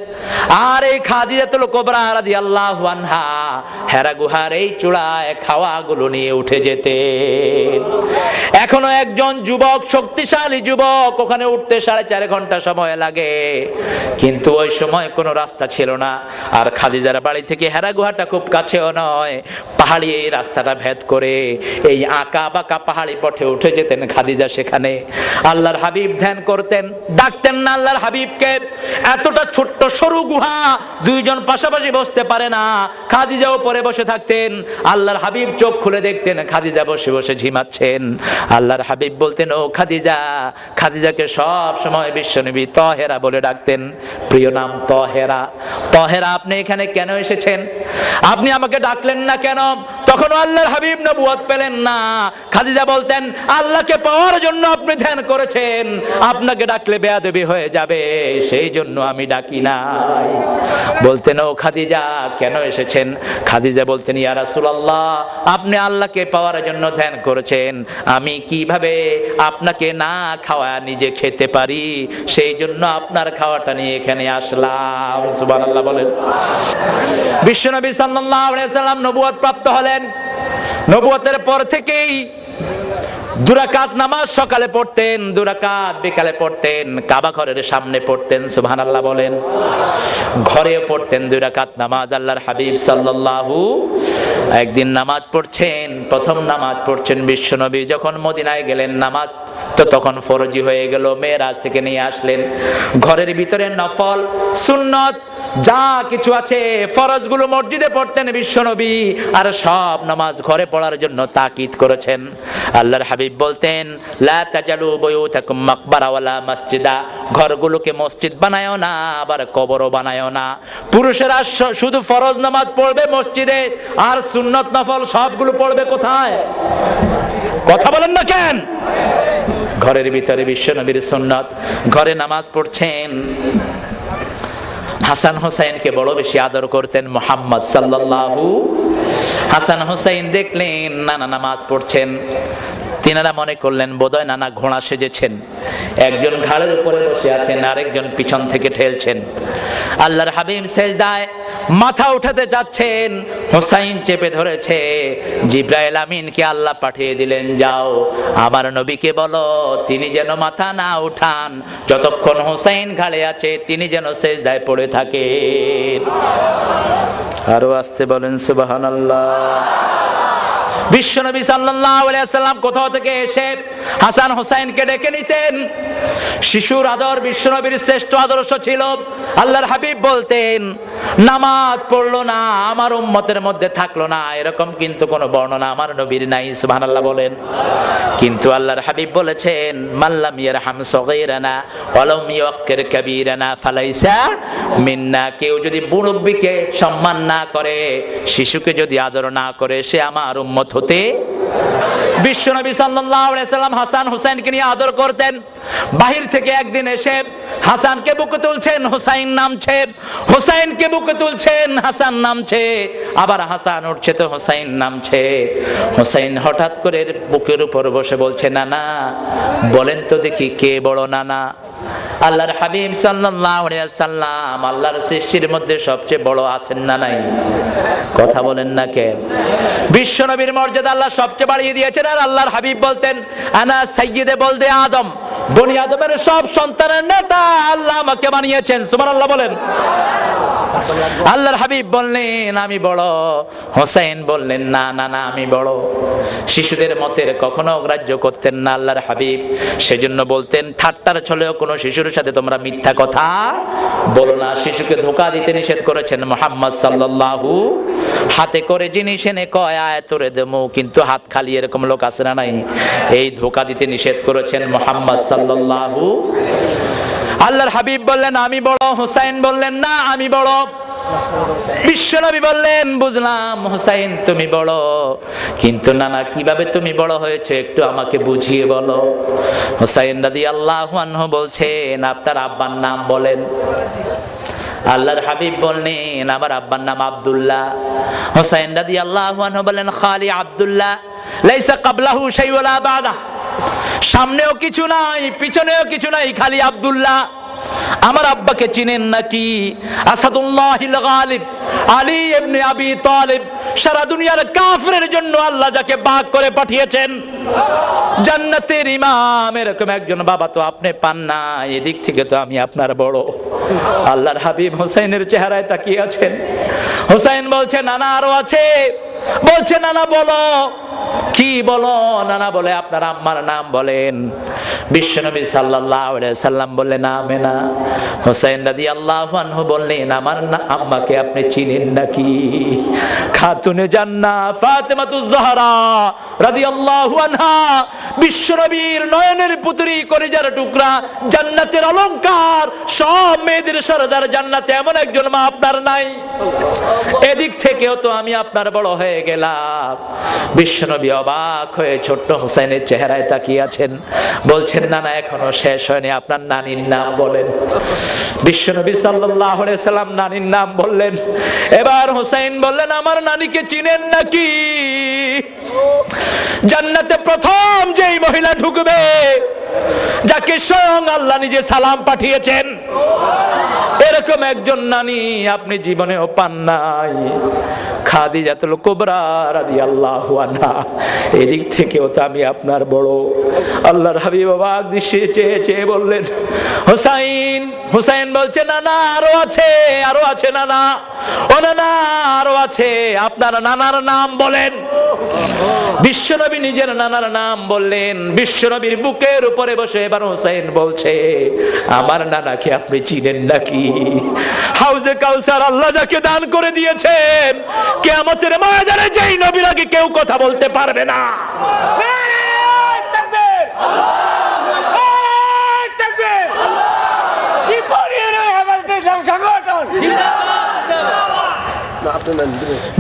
আর এই খাদিজাতুল কুবরা রাদিয়াল্লাহু আনহা হেরা গুহার এই চূড়ায় খাওয়াগুলো নিয়ে উঠে যেতেন। এখনো একজন যুবক, শক্তিশালী যুবক, ওখানে উঠতে 4.5 ঘন্টা সময় লাগে, কিন্তু ওই সময় কোনো রাস্তা ছিল না। আর খাদিজার বাড়ি থেকে হেরা গুহাটা খুব কাছেও নয়, পাহাড়ি এই রাস্তাটা ভেদ করে এই আঁকা বাঁকা পাহাড়ি পথে উঠে যেতেন খাদিজা। সেখানে আল্লাহর হাবিব ধ্যান করতেন, ডাকতেন না আল্লাহর হাবিবকে। এতটা ছোট্ট সরু গুহা, দুইজন পাশাপাশি বসতে পারে না। খাদিজাও পরে বসে থাকতেন, আল্লাহর হাবিব চোখ খুলে দেখতেন খাদিজা বসে বসে ঝিমাচ্ছেন। আল্লাহর হাবিব বলতেন, ও খাদিজা। খাদিজাকে সব সময় বিশ্বনবী তহেরা বলে ডাকতেন, প্রিয় নাম তহেরা। তহেরা, আপনি এখানে কেন এসেছেন? আপনি আমাকে ডাকলেন না কেন? তখন আল্লাহর হাবিব নবুয়ত পেলেন না। খাদিজা বলতেন, আল্লাহকে পাওয়ার জন্য আপনি ধ্যান করেছেন, আপনাকে ডাকলে বেয়াদবি হয়ে যাবে, সেই জন্য আমি ডাকি নাই। বলতেন, ও খাদিজা কেন এসেছেন? খাদিজা বলতেন, ইয়া রাসূলুল্লাহ, আপনি আল্লাহকে পাওয়ার জন্য ধ্যান করেছেন, আমি কিভাবে আপনাকে না খাওয়া নিজে খেতে পারি, সেই জন্য আপনার খাওয়াটা নিয়ে এখানে আসলাম। সুবহানাল্লাহ বলেন। বিশ্বনবী সাল্লাল্লাহু আলাইহি ওয়াসাল্লাম নবুয়ত প্রাপ্ত হলেন। নবুয়তের পর থেকেই 2 রাকাত নামাজ সকালে পড়তেন, 2 রাকাত বিকালে পড়তেন, কাবা ঘরের সামনে পড়তেন। সুবহানাল্লাহ বলেন। ঘরেও পড়তেন 2 রাকাত নামাজ। আল্লাহর হাবিব সাল্লাল্লাহু একদিন নামাজ পড়ছেন, প্রথম নামাজ পড়ছেন বিশ্বনবী যখন মদিনায় গেলেন। নামাজ তো তখন ফরজি হয়ে গেল, মেরাজ থেকে নিয়ে আসলেন। ঘরের ভিতরে নফল সুন্নত যা কিছু আছে ফরজগুলো মসজিদে পড়তেন বিশ্বনবী, আর সব নামাজ ঘরে পড়ার জন্য তাকিদ করেছেন। আল্লাহর হাবিব বলতেন, লা তাজালু বুয়ুতাকুম মাকবারা ওয়ালা মসজিদা, ঘরগুলোকে মসজিদ বানায়ও না, আবার কবরও বানায়ও না। পুরুষেরা শুধু ফরজ নামাজ পড়বে মসজিদে, আর সুন্নত নফল সবগুলো পড়বে কোথায়? কথা বলেন না কেন? ঘরের ভিতরে বিশ্বনবীর সুন্নত। ঘরে নামাজ পড়ছেন। হাসান হোসেনকে বড় বেশি আদর করতেন মুহাম্মদ সাল্লাল্লাহু। হাসান হোসেন দেখলেন নানা নামাজ পড়ছেন, তিনারা মনে করলেন বোধহয় নানা ঘোড়া সেজেছেন। একজন ঘাড়ের উপরে বসে আছেন, আরেকজন পিছন থেকে ঠেলছেন। আল্লাহর হাবিব সেজদায় মাথা উঠাতে যাচ্ছেন, হোসাইন চেপে ধরেছে। জিব্রাইল আমিনকে আল্লাহ পাঠিয়ে দিলেন, যাও আমার নবীকে বলো তিনি যেন মাথা না উঠান, যতক্ষণ হোসাইন ঘাড়ে আছে তিনি যেন সেজদায় পড়ে থাকেন। আরো আসতে বলেন সুবহানাল্লাহ। বিশ্বনবী সাল্লাল্লাহু আলাইহি ওয়াসাল্লাম কোথাও থেকে এসে হাসান হোসেনকে ডেকে নিতেন। শিশুর আদর বিশ্বনবীর শ্রেষ্ঠ আদর্শ ছিল। আল্লাহর হাবিব বলতেন, নামাজ পড়লো না, আমার উম্মতের মধ্যে থাকলো না, এরকম কিন্তু কোনো বর্ণনা আমার নবীর নাই। সুবহানাল্লাহ বলেন। কিন্তু আল্লাহর হাবিব বলেছেন, মাল্লাম ইয়ারহাম সগীরানা ওয়ালাম ইউক্কির কাবীরানা ফালাইসা মিন্না, কেউ যদি মুরব্বিকে সম্মান না করে, শিশুকে যদি আদর না করে, সে আমার উম্মত হতে। বিশ্বনবী সাল্লাল্লাহু আলাইহি সাল্লাম হাসান হোসেনকে নিয়ে আদর করতেন। বাহির থেকে একদিন এসে হাসানকে বুকে তুলছেন, হোসাইন নামছে, হোসাইনকে বুকে তুলছেন, হাসান নামছে, আবার হাসান উঠছে তো হোসাইন নামছে। হোসাইন হঠাৎ করে বুকের উপর বসে বলছে, নানা বলেন তো দেখি কে বড় নানা? আল্লাহর হাবিব সাল্লাল্লাহু আলাইহি ওয়াসাল্লাম আল্লাহর সৃষ্টির মধ্যে সবচেয়ে বড় আছেন না নাই? কথা বলেন না কেন? বিশ্বনবীর মর্যাদা আল্লাহ সবচেয়ে বাড়িয়ে দিয়েছেন। আর আল্লাহর হাবিব বলতেন, আনা সাইয়্যিদে বলদে আদম, বনি আদমের সব সন্তানের নেতা আল্লাহ আমাকে বানিয়েছেন। সুবহানাল্লাহ বলেন। আল্লাহর হাবিব বললেন, আমি বড়। হোসেন বললেন, না না না, আমি বড়। শিশুদের মতের কখনো অগ্রাহ্য করতেন না আল্লাহর হাবিব। সেজন্য বলতেন, ঠাট্টার ছলেও কোনো শিশুর সাথে তোমরা মিথ্যা কথা বলো না। শিশুকে ধোঁকা দিতে নিষেধ করেছেন মুহাম্মদ সাল্লাল্লাহু। হাতে করে জিনিস এনে কয় আয় তোরে দেবো, কিন্তু হাত খালি এরকম লোক আছে না নাই? এই ধোঁকা দিতে নিষেধ করেছেন মুহাম্মদ সাল্লাল্লাহু। আল্লাহর হাবিব বললেন, আমি বড়। হোসাইন বললেন, না আমি বড়। বিশ্বনবী বললেন, বুঝলাম হোসাইন তুমি বড়, কিন্তু নানা কিভাবে তুমি বড় হয়েছে একটু আমাকে বুঝিয়ে বলো। হোসাইন রাদিয়াল্লাহু আনহু বলছেন, আপনার আব্বার নাম বলেন। আল্লাহর হাবিব বললেন আমার আব্বার নাম আব্দুল্লাহ। হোসেন রাদিয়াল্লাহু আনহু বললেন খালি আব্দুল্লাহ, লাইসা ক্বাবলাহু শাই ওয়ালা বাদা, সামনেও কিছু নাই পিছনেও কিছু নাই, খালি আব্দুল্লাহ। আমার আব্বাকে চিনেন নাকি? আসাদুল্লাহিল গালিব আলী ইবনে আবি তালিব, সারা দুনিয়ার কাফেরের জন্য আল্লাহ যাকে বাগ করে পাঠিয়েছেন, জান্নাতের ইমাম, এরকম একজন বাবা তো আপনি পান না। এদিক থেকে তো আমি আপনার বড়। আল্লাহর হাবিব হোসেনের চেহারায় তাকিয়ে আছেন। হোসেন বলছে নানা আরো আছে। বলছে নানা বলো কি বলো? নানা বলে আপনার আম্মার নাম বলেন। বিশ্বনবী সাল্লাল্লাহু আলাইহি সাল্লাম বললেন আমেনা। হোসেন রাদিয়াল্লাহু আনহু বললেন আমার আম্মাকে আপনি চিনেন নাকি? খাতুনে জান্নাত ফাতেমাতুজ জাহরা রাদিয়াল্লাহু আনহা, বিশ্বনবীর নয়নের পুত্রী, কলিজার টুকরা, জান্নাতের অলংকার, সব মেয়েদের সরদার জান্নাতে এমন একজন মা আপনার নাই। এদিক থেকেও তো আমি আপনার বড় হয়ে গেলাম। বিশ্বনবী অবাক হয়ে ছোট্ট হোসেনের চেহারায় তাকিয়ে আছেন। বলছেন নানা এখনো শেষ হয়নি, আপনার নানির নাম বলেন। বিশ্বনবী সাল্লাল্লাহু আলাইহি সাল্লাম নানির নাম বললেন। এবার হোসেন বললেন আমার নানিকে চিনেন নাকি? জান্নাতে প্রথম যেই মহিলা ঢুকবে, যাকে স্বয়ং আল্লাহ নিজে সালাম পাঠিয়েছেন, এরকম একজন নানি আপনি জীবনেও পান নাই, খাদিজাতুল কুবরা রাদিয়াল্লাহু আনহা। এদিক থেকেও তো আমি আপনার বড়। আল্লাহর হাবিব অবাক দৃষ্টি চেয়ে চেয়ে বললেন হোসাইন। হোসাইন বলছে নানা আরো আছে, আরো আছে নানা। ও নানা আরো আছে, আপনার নানার নাম বলেন। বিশ্বনবী নিজের নানার নাম বললেন। বিশ্বনবীর বুকের উপরে বসে এবার হোসেন বলছে আমার নানাকে আপনি চিনেন নাকি? হাউজে কাউসার আল্লাহ যাকে দান করে দিয়েছেন, কিয়ামতের ময়দানে যেই নবীর আগে কেউ কথা বলতে পারবে না।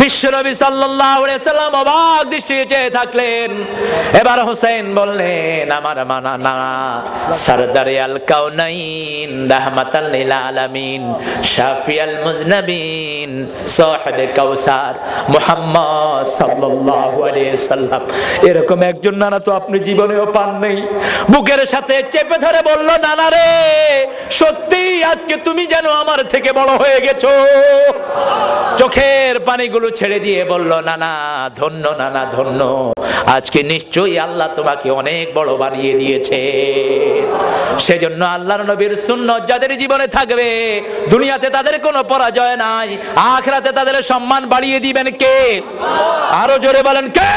বিশ্বনবী সাল্লাল্লাহু আলাইহি সাল্লাম অবাক দৃষ্টিতে চেয়ে থাকলেন। এবার হোসেন বললেন আমার নানা সরদারে আল কাউনাইন, রাহমাতাল লিল আলামিন, শাফিয়াল মুজনাবিন, সাহিবে কাউসার, মুহাম্মদ সাল্লাল্লাহু আলাইহি সাল্লাম, এরকম একজন নানা তো আপনি জীবনেও পান নাই। বুকের সাথে চেপে ধরে বলল নানা রে, সত্যি আজকে তুমি যেন আমার থেকে বড় হয়ে গেছো। চোখের পানিগুলো ছেড়ে দিয়ে বলল নানা ধন্য, নানা ধন্য, আজকে নিশ্চয়ই আল্লাহ তোমাকে অনেক বড় বানিয়ে দিয়েছে। সেজন্য আল্লাহর নবীর সুন্নাত যাদের জীবনে থাকবে, দুনিয়াতে তাদের কোনো পরাজয় নাই, আখিরাতে তাদের সম্মান বাড়িয়ে দিবেন কে? আরো জোরে বলেন কে?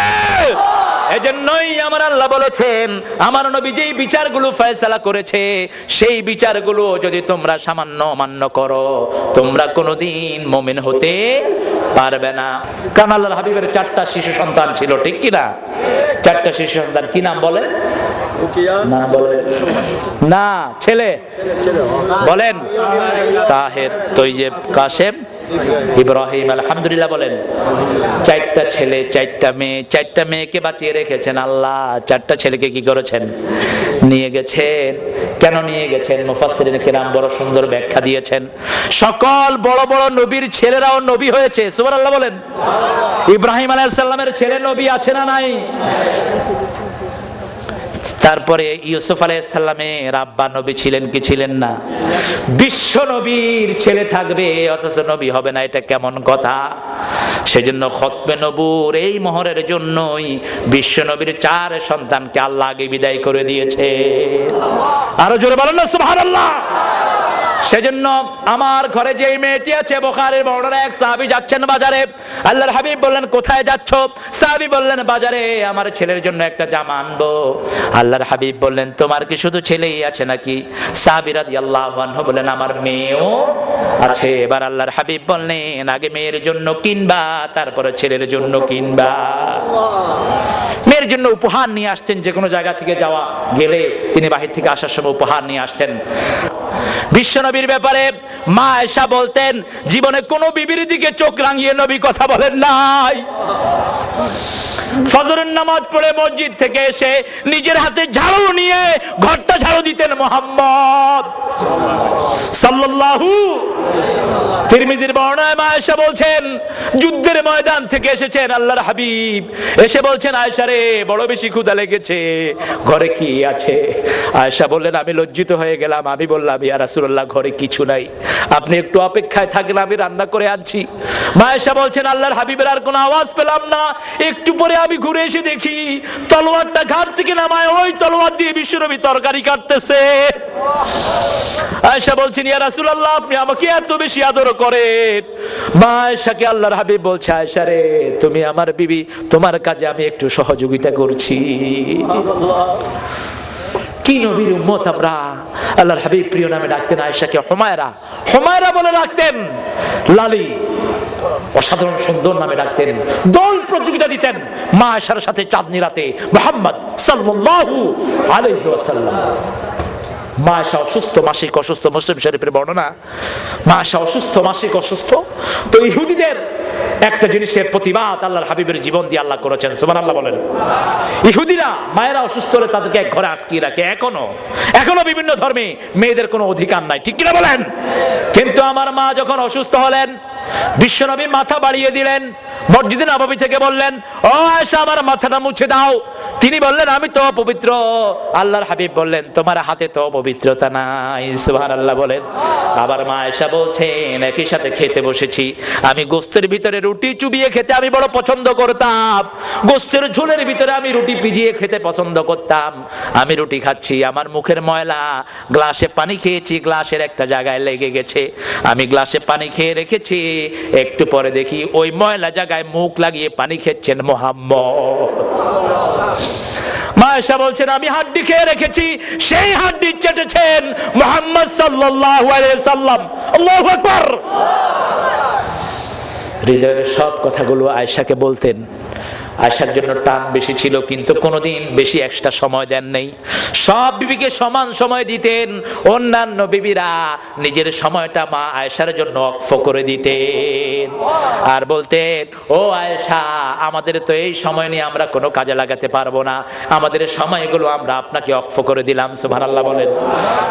এজন্যই আমার আল্লাহ বলেছেন আমার নবী যেই বিচারগুলো ফয়সালা করেছে, সেই বিচারগুলো যদি তোমরা সামান্য মান্য করো, তোমরা কোনোদিন মুমিন হতে পারবে না। কারণ আল্লাহর হাবিবের 4টা শিশু সন্তান ছিল, ঠিক কি না? 4টা শিশু সন্তান, কি নাম বলেন? না বলেন না, ছেলে বলেন। তাহের, তৈয়ব, কাসেম, ইব্রাহিম। আলহামদুলিল্লাহ বলেন। 4টা ছেলে 4টা মেয়ে, 4টা মেয়েকে বাঁচিয়ে রেখেছেন আল্লাহ। 4টা ছেলেকে কি করেছেন? নিয়ে গেছেন। কেন নিয়ে গেছেন? মুফাসসিরিন কিরাম বড় সুন্দর ব্যাখ্যা দিয়েছেন। সকল বড় বড় নবীর ছেলেরাও নবী হয়েছে, সুবহানাল্লাহ বলেন। ইব্রাহিম আলাইহিস সালামের ছেলে নবী আছে না নাই? তারপরে ইউসুফ আলাইহিস সালামের আব্বা নবী ছিলেন কি ছিলেন না? বিশ্ব নবীর ছেলে থাকবে অথচ নবী হবে না, এটা কেমন কথা? সেজন্য খতমে নবুর এই মোহরের জন্যই বিশ্ব নবীর 4 সন্তানকে আল্লাহ আগে বিদায় করে দিয়েছে। আরো জোরে বলেন না সুবহানাল্লাহ। সেজন্য আমার ঘরে যে মেয়েটি আছে, বুখারীর বর্ণনা, এক সাহাবী যাচ্ছেন বাজারে। আল্লাহর হাবিব বললেন কোথায় যাচ্ছ? সাহাবী বললেন বাজারে আমার ছেলের জন্য একটা জামা আনবো। আল্লাহর হাবিব বললেন তোমার কি শুধু ছেলেই আছে নাকি? সাহাবী রাদিয়াল্লাহু আনহু বললেন আমার মেয়েও আছে। এবার আল্লাহর হাবিব বললেন আগে মেয়ের জন্য কিনবা, তারপরে ছেলের জন্য কিনবা। মেয়ের জন্য উপহার নিয়ে আসতেন, যে কোনো জায়গা থেকে যাওয়া গেলে তিনি বাহির থেকে আসার সময় উপহার নিয়ে আসতেন। বিশ্বনবীর ব্যাপারে মা আয়েশা বলতেন জীবনে কোনো বিবির দিকে চোখ রাঙিয়ে নবী কথা বলেন নাই। ফজরের নামাজ পড়ে মসজিদ থেকে এসে নিজের হাতে ঝাড়ু নিয়ে ঘরটা ঝাড়ু দিতেন মুহাম্মদ সাল্লাল্লাহু তিরমিজির বর্ণনায় মা আয়েশা বলছেন যুদ্ধের ময়দান থেকে এসেছেন আল্লাহর হাবিব, এসে বলছেন আয়েশা রে বড় বেশি ক্ষুধা লেগেছে, ঘরে কি আছে? আয়েশা বললেন আমি লজ্জিত হয়ে গেলাম, আমি বললাম ইয়া রাসূলুল্লাহ ঘরে কিছু নাই, আপনি একটু অপেক্ষায় থাকেন আমি রান্না করে আনছি। মা আয়েশা বলছেন আল্লাহর হাবিবের আর কোনো আওয়াজ পেলাম না, একটু পরে আমি ঘুরে এসে দেখি তলোয়ারটা ঘাট থেকে নামায় ওই তলোয়ার দিয়ে বিশ্বনবী তরকারি কাটতেছে। আয়েশা বলছেন ইয়া রাসূলুল্লাহ আপনি আমাকে এত বেশি আদর করেন। মা আয়েশাকে আল্লাহর হাবিব বলছে আয়েশা রে তুমি আমার বিবি, তোমার কাজে আমি একটু সহযোগিতা করছি। কি নবীর উম্মত আমরা! আল্লাহর হাবিব প্রিয় নামে ডাকতেন আয়েশাকে হুমায়রা, হুমায়রা বলে ডাকতেন, লালি অসাধারণ সুন্দর নামে ডাকতেন, দৌড় প্রতিযোগিতা দিতেন মা আয়েশার সাথে চাঁদনি রাতে মুহাম্মদ সাল্লাল্লাহু আলাইহি ওয়াসাল্লাম। মা আয়েশা অসুস্থ, মাসিক অসুস্থ, মুসলিম শরীফের বর্ণনা, মা আয়েশা অসুস্থ, মাসিক অসুস্থ। তো ইহুদিদের একটা জিনিসের প্রতিবাদ আল্লাহর হাবিবের জীবন দিয়ে আল্লাহ করেছেন, সুবহানাল্লাহ বলেন। ইহুদিরা মায়েরা অসুস্থ হলে তাদেরকে এক ঘরে আটকিয়ে রাখে, এখনো বিভিন্ন ধর্মে মেয়েদের কোনো অধিকার নাই, ঠিক কিনা বলেন? কিন্তু আমার মা যখন অসুস্থ হলেন বিশ্বনবী মাথা বাড়িয়ে দিলেন, মসজিদে নববী থেকে বললেন ও আয়েশা আমার মাথাটা মুছে দাও। তিনি বললেন আমি তো পবিত্র। আল্লাহর হাবিব বললেন তোমার হাতে তো পবিত্রতা নাই, সুবহানাল্লাহ বলেন। আবার মা আয়েশা বলছেন একই সাথে খেতে বসেছি, আমি গোস্তের ভিতরে রুটি চুবিয়ে খেতে আমি বড় পছন্দ করতাম, গোস্তের ঝোলের ভিতরে আমি রুটি ভিজিয়ে খেতে পছন্দ করতাম। আমি রুটি খাচ্ছি, আমার মুখের ময়লা, গ্লাসে পানি খেয়েছি, গ্লাসের একটা জায়গায় লেগে গেছে, আমি গ্লাসে পানি খেয়ে রেখেছি, একটু পরে দেখি ওই ময়লা জায়গায় মুখ লাগিয়ে পানি খেচ্ছেন মুহাম্মদ। মা আয়েশা বলছেন আমি হাড্ডি খেয়ে রেখেছি, সেই হাড্ডি চেটেছেন মুহাম্মদ সাল্লাল্লাহু আলাইহি সাল্লাম। আল্লাহু আকবার। হৃদয়ের সব কথাগুলো আয়েশাকে বলতেন। আয়েশার জন্য টান বেশি ছিল, কিন্তু কোনোদিন বেশি এক্সট্রা সময় দেন নেই, সব বিবিকে সমান সময় দিতেন। অন্যান্য বিবিরা নিজের সময়টা মা আয়েশার জন্য অক্ফ করে দিতেন আর বলতেন ও আয়েশা আমাদের তো এই সময় নিয়ে আমরা কোনো কাজে লাগাতে পারবো না, আমাদের সময়গুলো আমরা আপনাকে অক্ফ করে দিলাম, সুবহানাল্লাহ বলেন।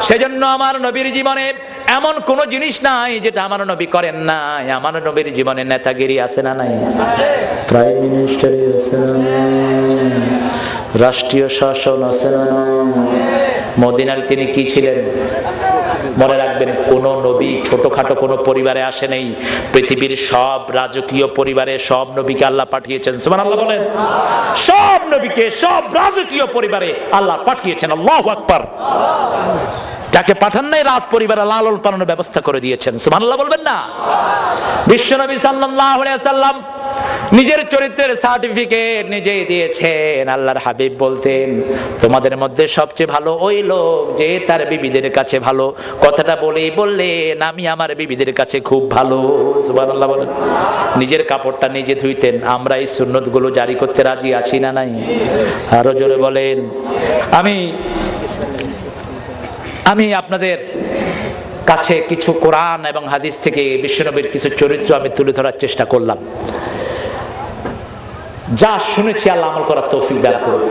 সেজন্য আমার নবীর জীবনে এমন কোন জিনিস নাই যেটা আমার নবী করেন নাই। আমার নবীর জীবনে নেতাগিরি আছে না নাই? প্রাইম মিনিস্টার আছে না, রাষ্ট্রীয় শাসন আছে না। মদিনার তিনি কি ছিলেন মনে রাখবেন, কোন নবী ছোটখাটো কোন পরিবারে আসে নাই, পৃথিবীর সব রাজকীয় পরিবারে সব নবীকে আল্লাহ পাঠিয়েছেন, সুবহানাল্লাহ বলেন। সব নবীকে সব রাজকীয় পরিবারে আল্লাহ পাঠিয়েছেন, আল্লাহু আকবার। যাকে পাঠান নাই রাত পরিবারে লালন পালনের ব্যবস্থা করে দিয়েছেন, সুবহানাল্লাহ বলবেন না? বিশ্বনবী সাল্লাল্লাহু আলাইহি ওয়াসাল্লাম নিজের চরিত্রের সার্টিফিকেট নিজেই দিয়েছেন। আল্লাহর হাবিব বলতেন তোমাদের মধ্যে সবচেয়ে ভালো ওই লোক যে তার বিবিদের কাছে ভালো। কথাটা বললেন আমি আমার বিবিদের কাছে খুব ভালো, সুবহানাল্লাহ বলেন। নিজের কাপড়টা নিজে ধুইতেন। আমরা এই সুন্নতগুলো জারি করতে রাজি আছি না নাই? আরো জোরে বলেন। আমি আপনাদের কাছে কিছু কোরআন এবং হাদিস থেকে বিশ্বনবীর কিছু চরিত্র আমি তুলে ধরার চেষ্টা করলাম। যা শুনেছি আল্লাহ আমল করার তৌফিক দান করুন।